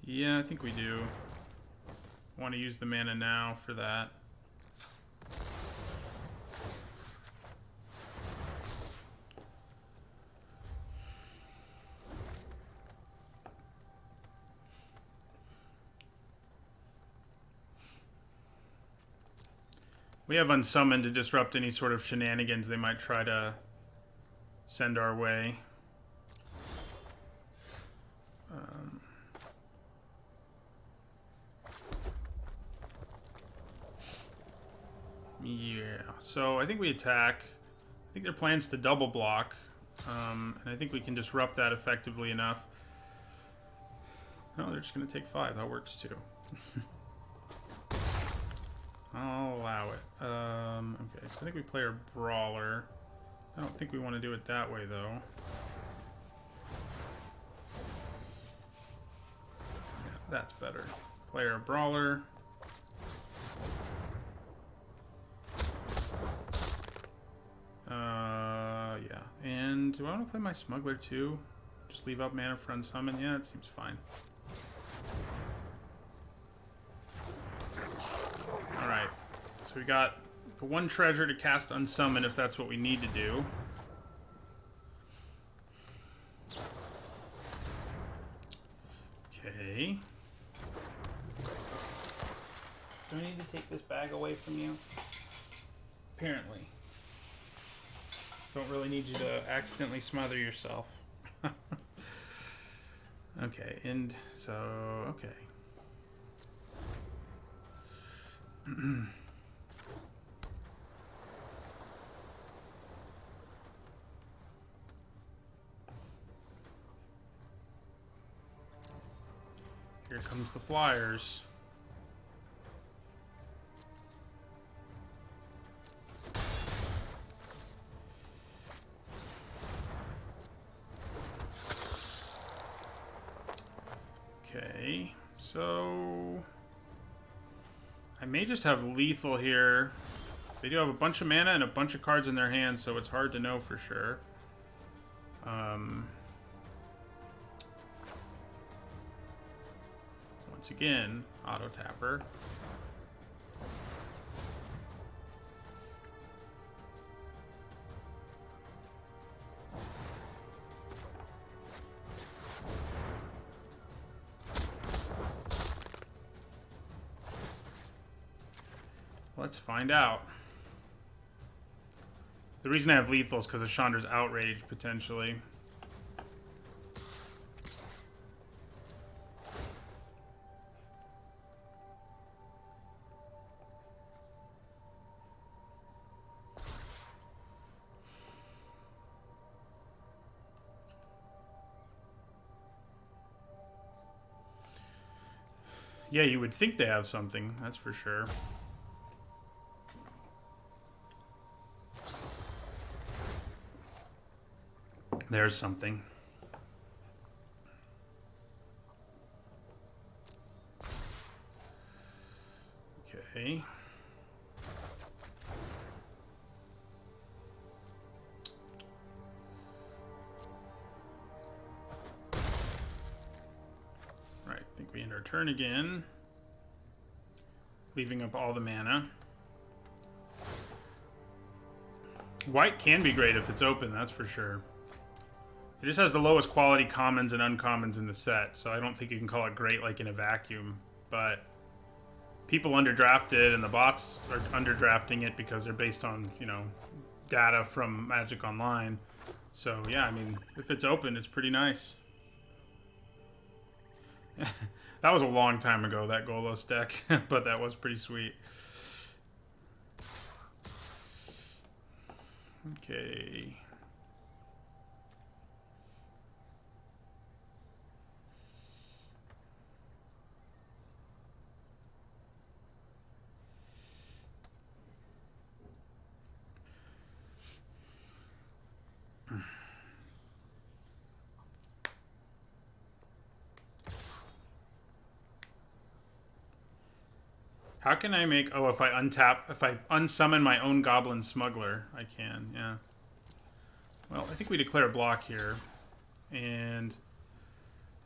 Yeah, I think we do. Want to use the mana now for that. We have Unsummoned to disrupt any sort of shenanigans they might try to send our way. Yeah, so I think we attack. I think their plan's to double block. And I think we can disrupt that effectively enough. No, they're just going to take 5. That works too. I'll allow it. Okay, so I think we play our Brawler. I don't think we want to do it that way, though. Yeah, that's better. Play our Brawler. Yeah. And do I want to play my Smuggler, too? Just leave up mana for Unsummon? Yeah, that seems fine. Alright, so we got the 1 treasure to cast Unsummon if that's what we need to do. Okay. Do I need to take this bag away from you? Apparently. Don't really need you to accidentally smother yourself. Okay, and so, okay. Here comes the Flyers. I may just have lethal here. They do have a bunch of mana and a bunch of cards in their hands, so it's hard to know for sure. Once again, auto tapper. Let's find out. The reason I have lethal is because of Chandra's Outrage, potentially. Yeah, you would think they have something, that's for sure. There's something. Okay. Right, I think we end our turn again. Leaving up all the mana. White can be great if it's open, that's for sure. It just has the lowest quality commons and uncommons in the set, so I don't think you can call it great like in a vacuum. But people underdraft it, and the bots are underdrafting it because they're based on, you know, data from Magic Online. So yeah, I mean, if it's open, it's pretty nice. That was a long time ago, that Golos deck, but that was pretty sweet. Okay. How can I make... Oh, if I unsummon my own Goblin Smuggler, I can, yeah. Well, I think we declare a block here. And,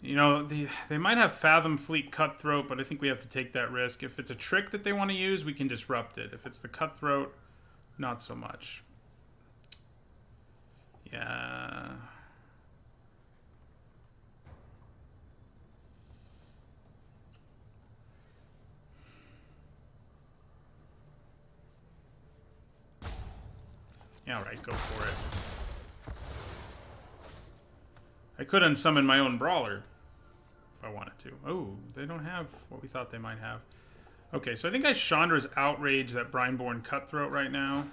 you know, they might have Fathom Fleet Cutthroat, but I think we have to take that risk. If it's a trick that they want to use, we can disrupt it. If it's the Cutthroat, not so much. Yeah... Yeah, right, go for it. I could unsummon my own Brawler if I wanted to. Oh, they don't have what we thought they might have. Okay, so I think I Chandra's Outrage that Brineborn Cutthroat right now.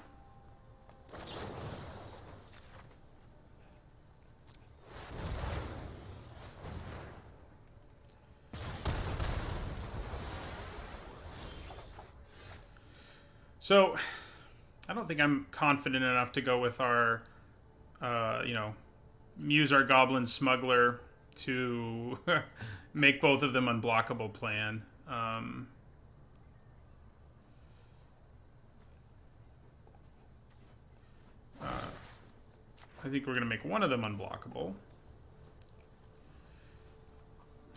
So... I don't think I'm confident enough to go with our, you know, use our Goblin Smuggler to make both of them unblockable plan. I think we're going to make one of them unblockable.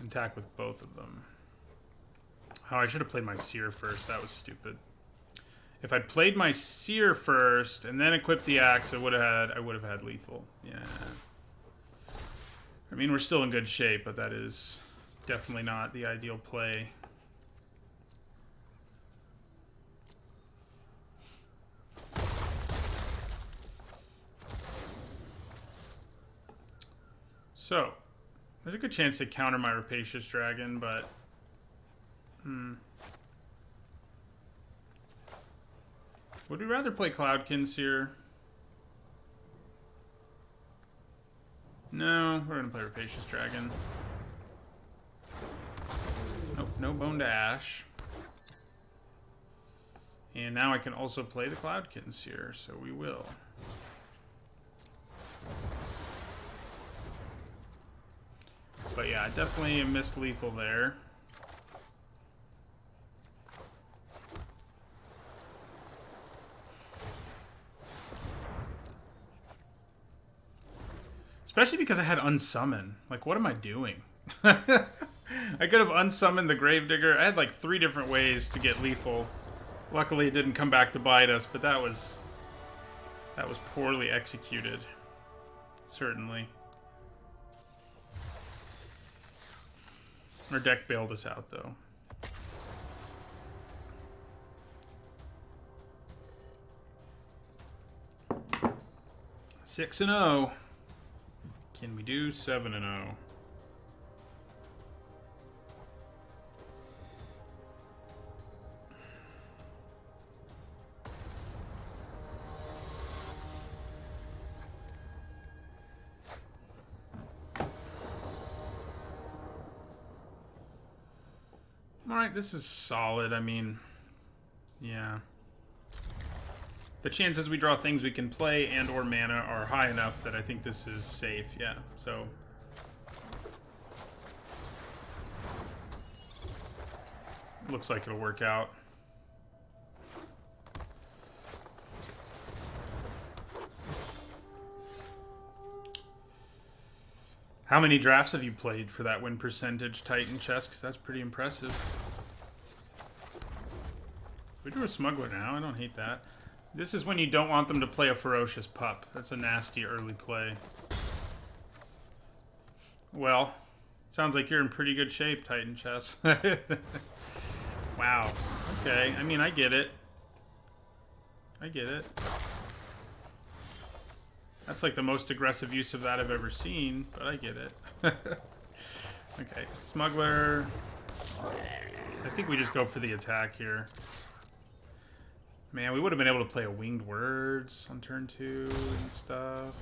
Attack with both of them. Oh, I should have played my Seer first. That was stupid. If I'd played my Seer first and then equipped the axe, I would have had lethal. Yeah. I mean, we're still in good shape, but that is definitely not the ideal play. So, there's a good chance to counter my Rapacious Dragon, but... Would we rather play Cloudkins here? No, we're going to play Rapacious Dragon. Nope, no Bone to Ash. And now I can also play the Cloudkins here, so we will. But yeah, I definitely missed lethal there. Especially because I had Unsummon. Like, what am I doing? I could have unsummoned the Gravedigger. I had like 3 different ways to get lethal. Luckily, it didn't come back to bite us, but that was poorly executed. Certainly. Our deck bailed us out, though. Six and 0. Can we do 7 and 0? Alright, this is solid. I mean, yeah. The chances we draw things we can play and or mana are high enough that I think this is safe, yeah. So looks like it'll work out. How many drafts have you played for that win percentage, Titan Chess? Because that's pretty impressive. We drew a Smuggler now. I don't hate that. This is when you don't want them to play a Ferocious Pup. That's a nasty early play. Well, sounds like you're in pretty good shape, Titan Chess. Wow. Okay. I mean, I get it. I get it. That's like the most aggressive use of that I've ever seen, but I get it. Okay, Smuggler. I think we just go for the attack here. Man, we would have been able to play a Winged Words on turn 2 and stuff.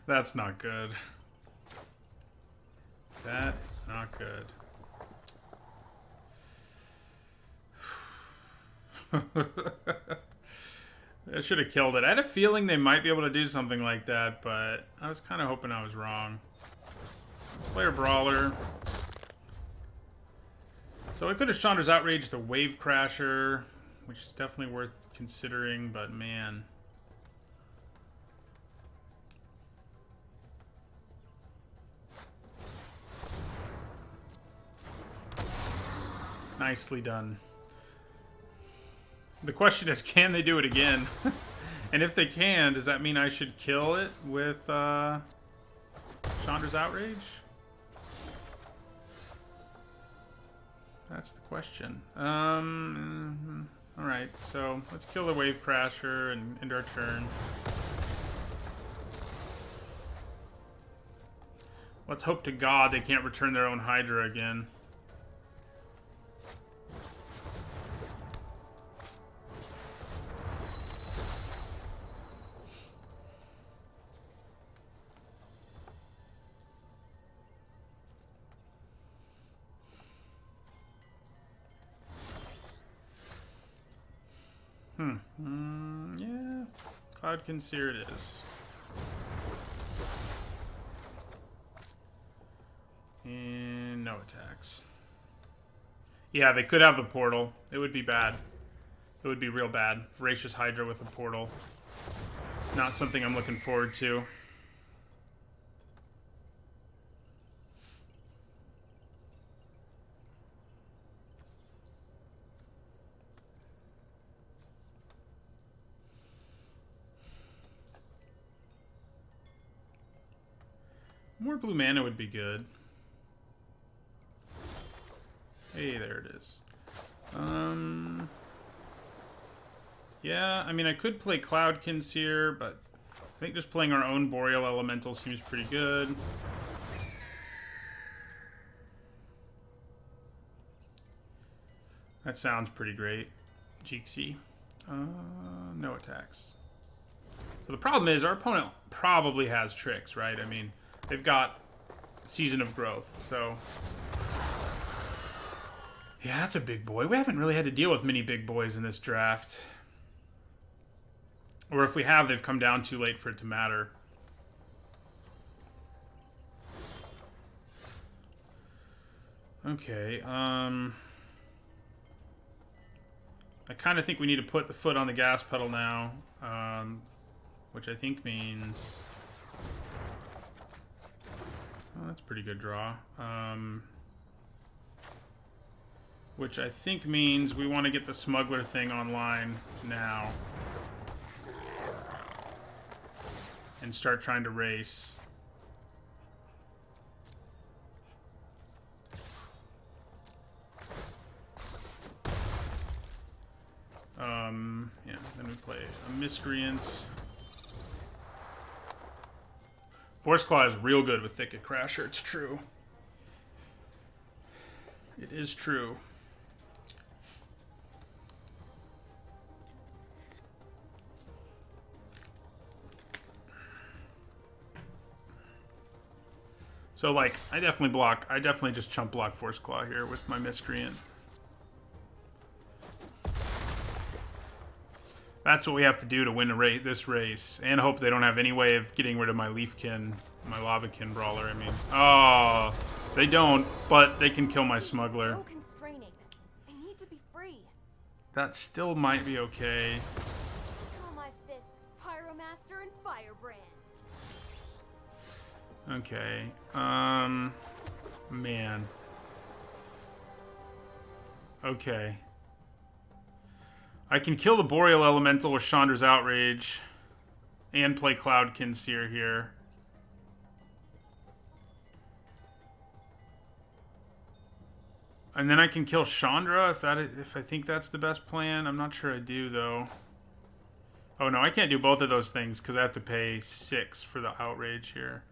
That's not good. That is not good. I should have killed it. I had a feeling they might be able to do something like that, but I was kind of hoping I was wrong. Player Brawler. So I could have Chandra's Outrage the Wave Crasher, which is definitely worth considering, but man. Nicely done. The question is, can they do it again? And if they can, does that mean I should kill it with Chandra's Outrage? That's the question. Alright, so let's kill the Wave Crasher and end our turn. Let's hope to God they can't return their own Hydra again. Yeah. Cloud Conceer it is. And no attacks. Yeah, they could have the portal. It would be bad. It would be real bad. Voracious Hydra with a portal. Not something I'm looking forward to. More blue mana would be good. Hey, there it is. Yeah, I mean, I could play Cloud Conceer, but I think just playing our own Boreal Elemental seems pretty good. That sounds pretty great. Jeeksy. No attacks. So the problem is, our opponent probably has tricks, right? I mean, they've got Season of Growth, so... Yeah, that's a big boy. We haven't really had to deal with many big boys in this draft. Or if we have, they've come down too late for it to matter. Okay, I kind of think we need to put the foot on the gas pedal now, which I think means... Oh, that's a pretty good draw. Which I think means we want to get the smuggler thing online now. And start trying to race. Yeah, then we play a Miscreant. Force Claw is real good with Thicket Crasher, it's true. It is true. So, like, I definitely just chump block Force Claw here with my Miscreant. That's what we have to do to win this race. And hope they don't have any way of getting rid of my Leafkin, my Lavakin Brawler, I mean. Oh, they don't, but they can kill my Smuggler. So constraining. I need to be free. That still might be okay. Call my fists Pyromaster and Firebrand. Okay. Man. Okay. I can kill the Boreal Elemental with Chandra's Outrage and play Cloudkin Seer here. And then I can kill Chandra if I think that's the best plan. I'm not sure I do though. Oh no, I can't do both of those things because I have to pay 6 for the Outrage here.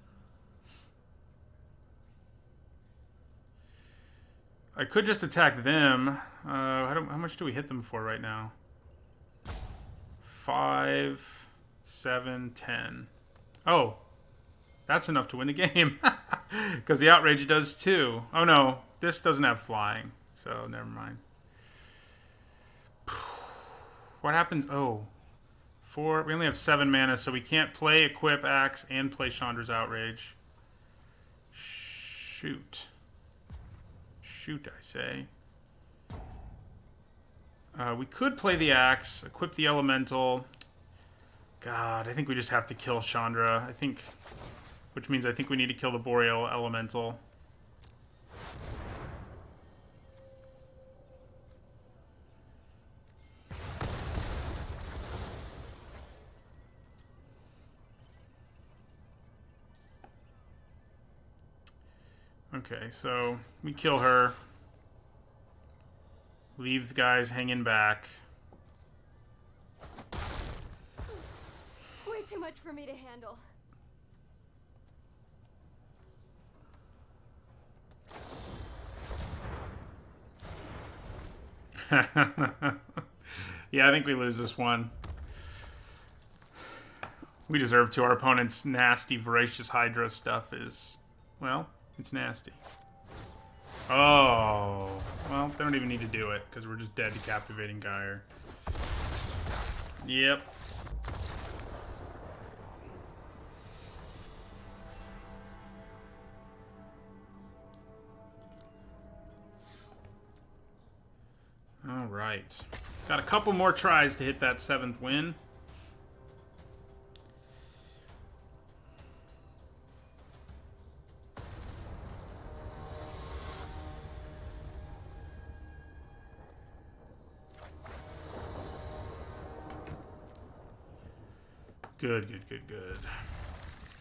I could just attack them. How much do we hit them for right now? 5, 7, 10. Oh, that's enough to win the game. Because the Outrage does too. Oh no, this doesn't have flying. So never mind. What happens? Oh, 4. We only have 7 mana, so we can't play Equip Axe and play Chandra's Outrage. Shoot. Shoot, I say. We could play the Axe, equip the Elemental. God, I think we just have to kill Chandra. Which means I think we need to kill the Boreal Elemental. Okay, so we kill her. Leave the guys hanging back. Way too much for me to handle. Yeah, I think we lose this one. We deserve to. Our opponent's nasty, voracious Hydra stuff is, well, it's nasty. Oh, well, they don't even need to do it, because we're just dead to Captivating Gyre. Yep. Alright. Got a couple more tries to hit that 7th win. Good, good, good, good.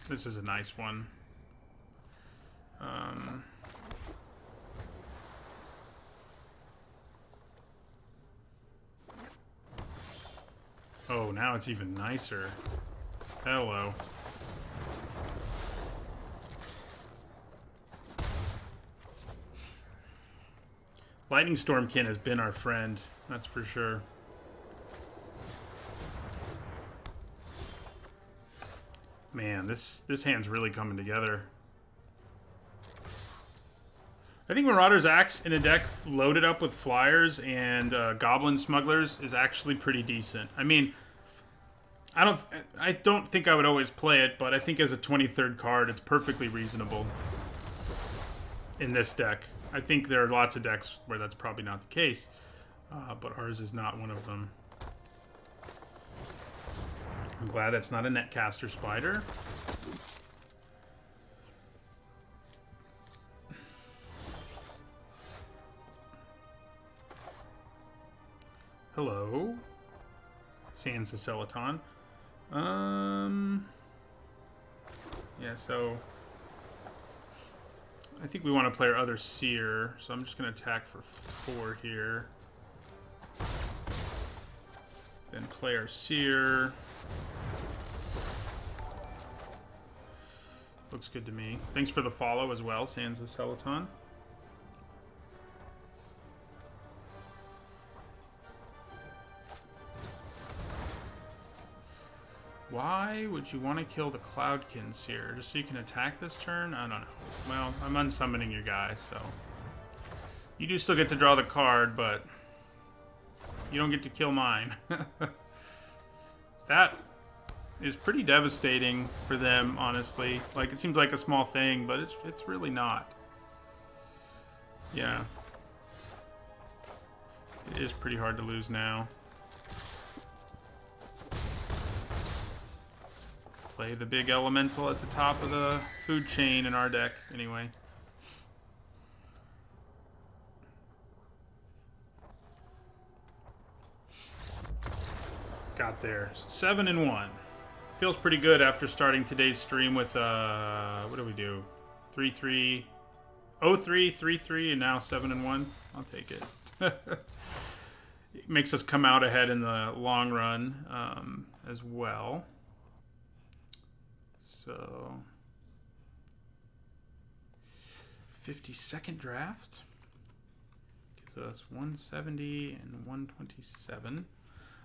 This is a nice one. Oh, now it's even nicer. Hello. Lightning Stormkin has been our friend, that's for sure. Man, this hand's really coming together. I think Marauder's Axe in a deck loaded up with Flyers and Goblin Smugglers is actually pretty decent. I mean, I don't think I would always play it, but I think as a 23rd card, it's perfectly reasonable in this deck. I think there are lots of decks where that's probably not the case, but ours is not one of them. I'm glad that's not a Netcaster Spider. Hello. Sans the Celaton. Yeah, so I think we want to play our other Seer, so I'm just going to attack for 4 here. Then play our Seer. Looks good to me. Thanks for the follow as well, Sans the Celaton. Why would you want to kill the Cloudkin Seer? Just so you can attack this turn? I don't know. Well, I'm unsummoning your guy, so... You do still get to draw the card, but... You don't get to kill mine. That is pretty devastating for them, honestly. Like, it seems like a small thing, but it's really not. Yeah. It is pretty hard to lose now. Play the big elemental at the top of the food chain in our deck, anyway. Got there. 7-1. Feels pretty good after starting today's stream with, what do we do? 3-3, 0-3, 3-3, and now 7-1. I'll take it. It makes us come out ahead in the long run, as well. So, 52nd draft gives us 170 and 127.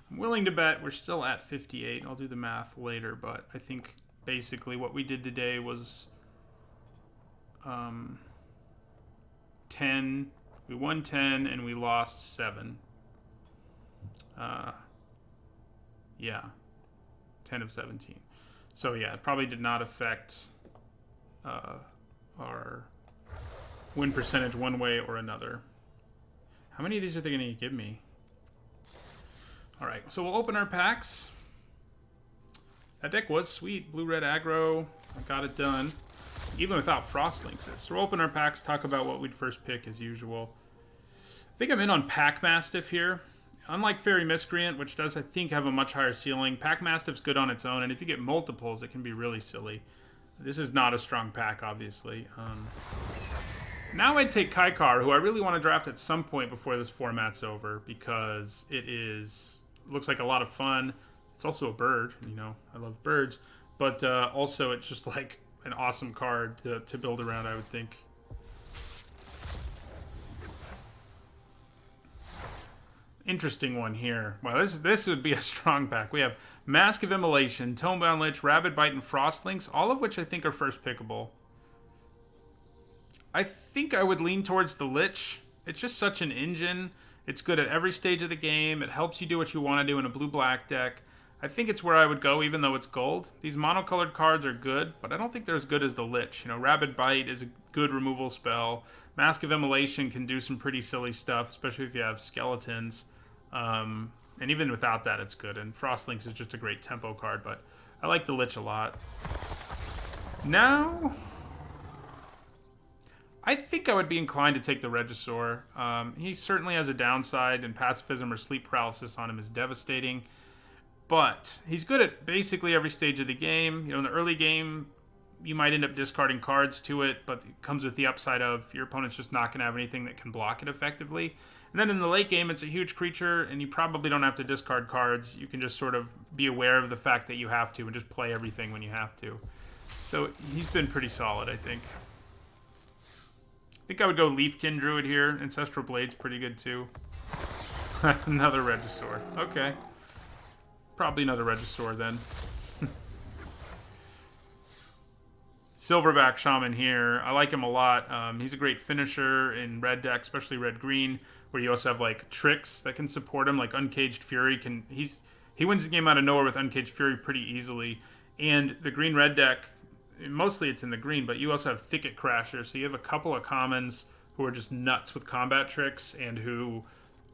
I'm willing to bet we're still at 58. I'll do the math later, but I think basically what we did today was 10. We won 10 and we lost 7. Yeah, 10 of 17. So yeah, it probably did not affect our win percentage one way or another. How many of these are they going to give me? All right, so we'll open our packs. That deck was sweet. Blue-red aggro. I got it done, even without Frostlinks. So we'll open our packs, talk about what we'd first pick as usual. I think I'm in on Pack Mastiff here. Unlike Fairy Miscreant, which does, I think, have a much higher ceiling, Pack Mastiff's good on its own, and if you get multiples, it can be really silly. This is not a strong pack, obviously. Now I'd take Kaikar, who I really want to draft at some point before this format's over, because looks like a lot of fun. It's also a bird, you know, I love birds, but also it's just like an awesome card to build around, I would think. Interesting one here. Well, this would be a strong pack. We have Mask of Immolation, Tomebound Lich, Rabid Bite, and Frostlinks, all of which I think are first pickable. I think I would lean towards the Lich. It's just such an engine. It's good at every stage of the game. It helps you do what you want to do in a blue-black deck. I think it's where I would go, even though it's gold. These monocolored cards are good, but I don't think they're as good as the Lich. You know, Rabid Bite is a good removal spell. Mask of Immolation can do some pretty silly stuff, especially if you have skeletons. And even without that, it's good. And Frostlinks is just a great tempo card, but I like the Lich a lot. Now, I think I would be inclined to take the Regisaur. He certainly has a downside, and Pacifism or Sleep Paralysis on him is devastating. But he's good at basically every stage of the game. You know, in the early game, you might end up discarding cards to it, but it comes with the upside of your opponent's just not going to have anything that can block it effectively. And then in the late game, it's a huge creature, and you probably don't have to discard cards. You can just sort of be aware of the fact that you have to and just play everything when you have to. So he's been pretty solid, I think. I think I would go Leafkin Druid here. Ancestral Blade's pretty good, too. Another Regisaur. Okay. Probably another Regisaur, then. Silverback Shaman here. I like him a lot. He's a great finisher in red deck, especially red-green, where you also have like tricks that can support him, like Uncaged Fury. He wins the game out of nowhere with Uncaged Fury pretty easily. And the green-red deck, mostly it's in the green, but you also have Thicket Crasher, so you have a couple of commons who are just nuts with combat tricks and who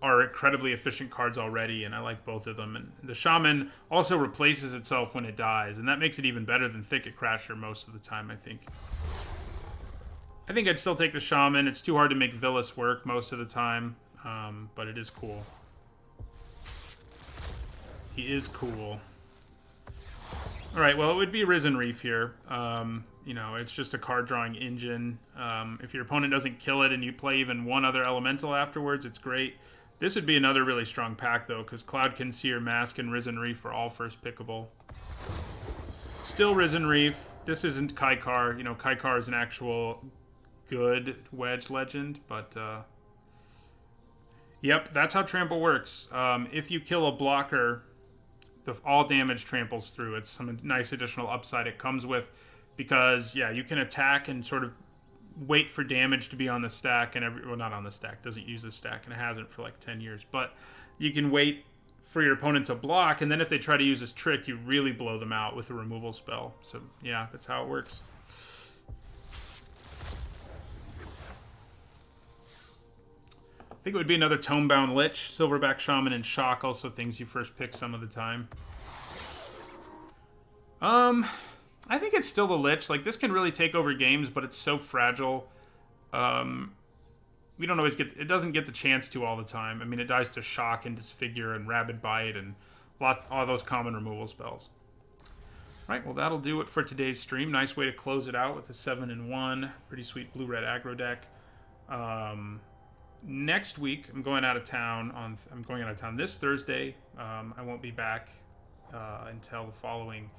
are incredibly efficient cards already, and I like both of them. And the Shaman also replaces itself when it dies, and that makes it even better than Thicket Crasher most of the time, I think. I think I'd still take the Shaman. It's too hard to make Villas work most of the time, but it is cool. He is cool. Alright, well, it would be Risen Reef here. You know, it's just a card drawing engine. If your opponent doesn't kill it and you play even one other elemental afterwards, it's great. This would be another really strong pack, though, because Cloud Conceer, Mask, and Risen Reef are all first pickable. Still Risen Reef. This isn't Kaikar. You know, Kaikar is an actual good wedge legend, but yep, that's how Trample works. If you kill a blocker, all damage tramples through. It's some nice additional upside it comes with, because yeah, you can attack and sort of wait for damage to be on the stack, and well, not on the stack, doesn't use the stack, and it hasn't for like 10 years, but you can wait for your opponent to block, and then if they try to use this trick, you really blow them out with a removal spell. So yeah, that's how it works. I think it would be another Tomebound Lich, Silverback Shaman, and Shock, also things you first pick some of the time. I think it's still the Lich. Like, this can really take over games, but it's so fragile. We don't always get... It doesn't get the chance to all the time. I mean, it dies to Shock and Disfigure and Rabid Bite and all those common removal spells. Right, well, that'll do it for today's stream. Nice way to close it out with a 7-1. Pretty sweet blue-red aggro deck. Next week, I'm going out of town this Thursday. I won't be back until the following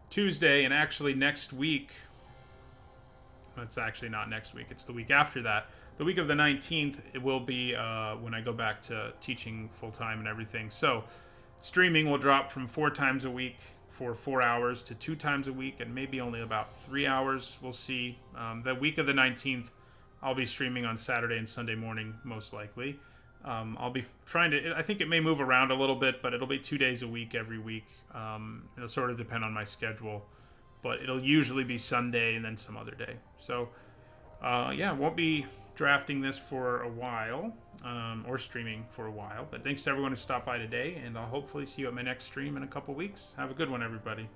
Tuesday, and actually next week, it's actually not next week, it's the week after that. The week of the 19th, it will be when I go back to teaching full-time and everything. So streaming will drop from 4 times a week for 4 hours to 2 times a week, and maybe only about 3 hours. We'll see. The week of the 19th, I'll be streaming on Saturday and Sunday morning, most likely. I'll be trying to... I think it may move around a little bit, but it'll be 2 days a week every week. It'll sort of depend on my schedule. But it'll usually be Sunday and then some other day. So, yeah, won't be drafting this for a while, or streaming for a while. But thanks to everyone who stopped by today, and I'll hopefully see you at my next stream in a couple weeks. Have a good one, everybody.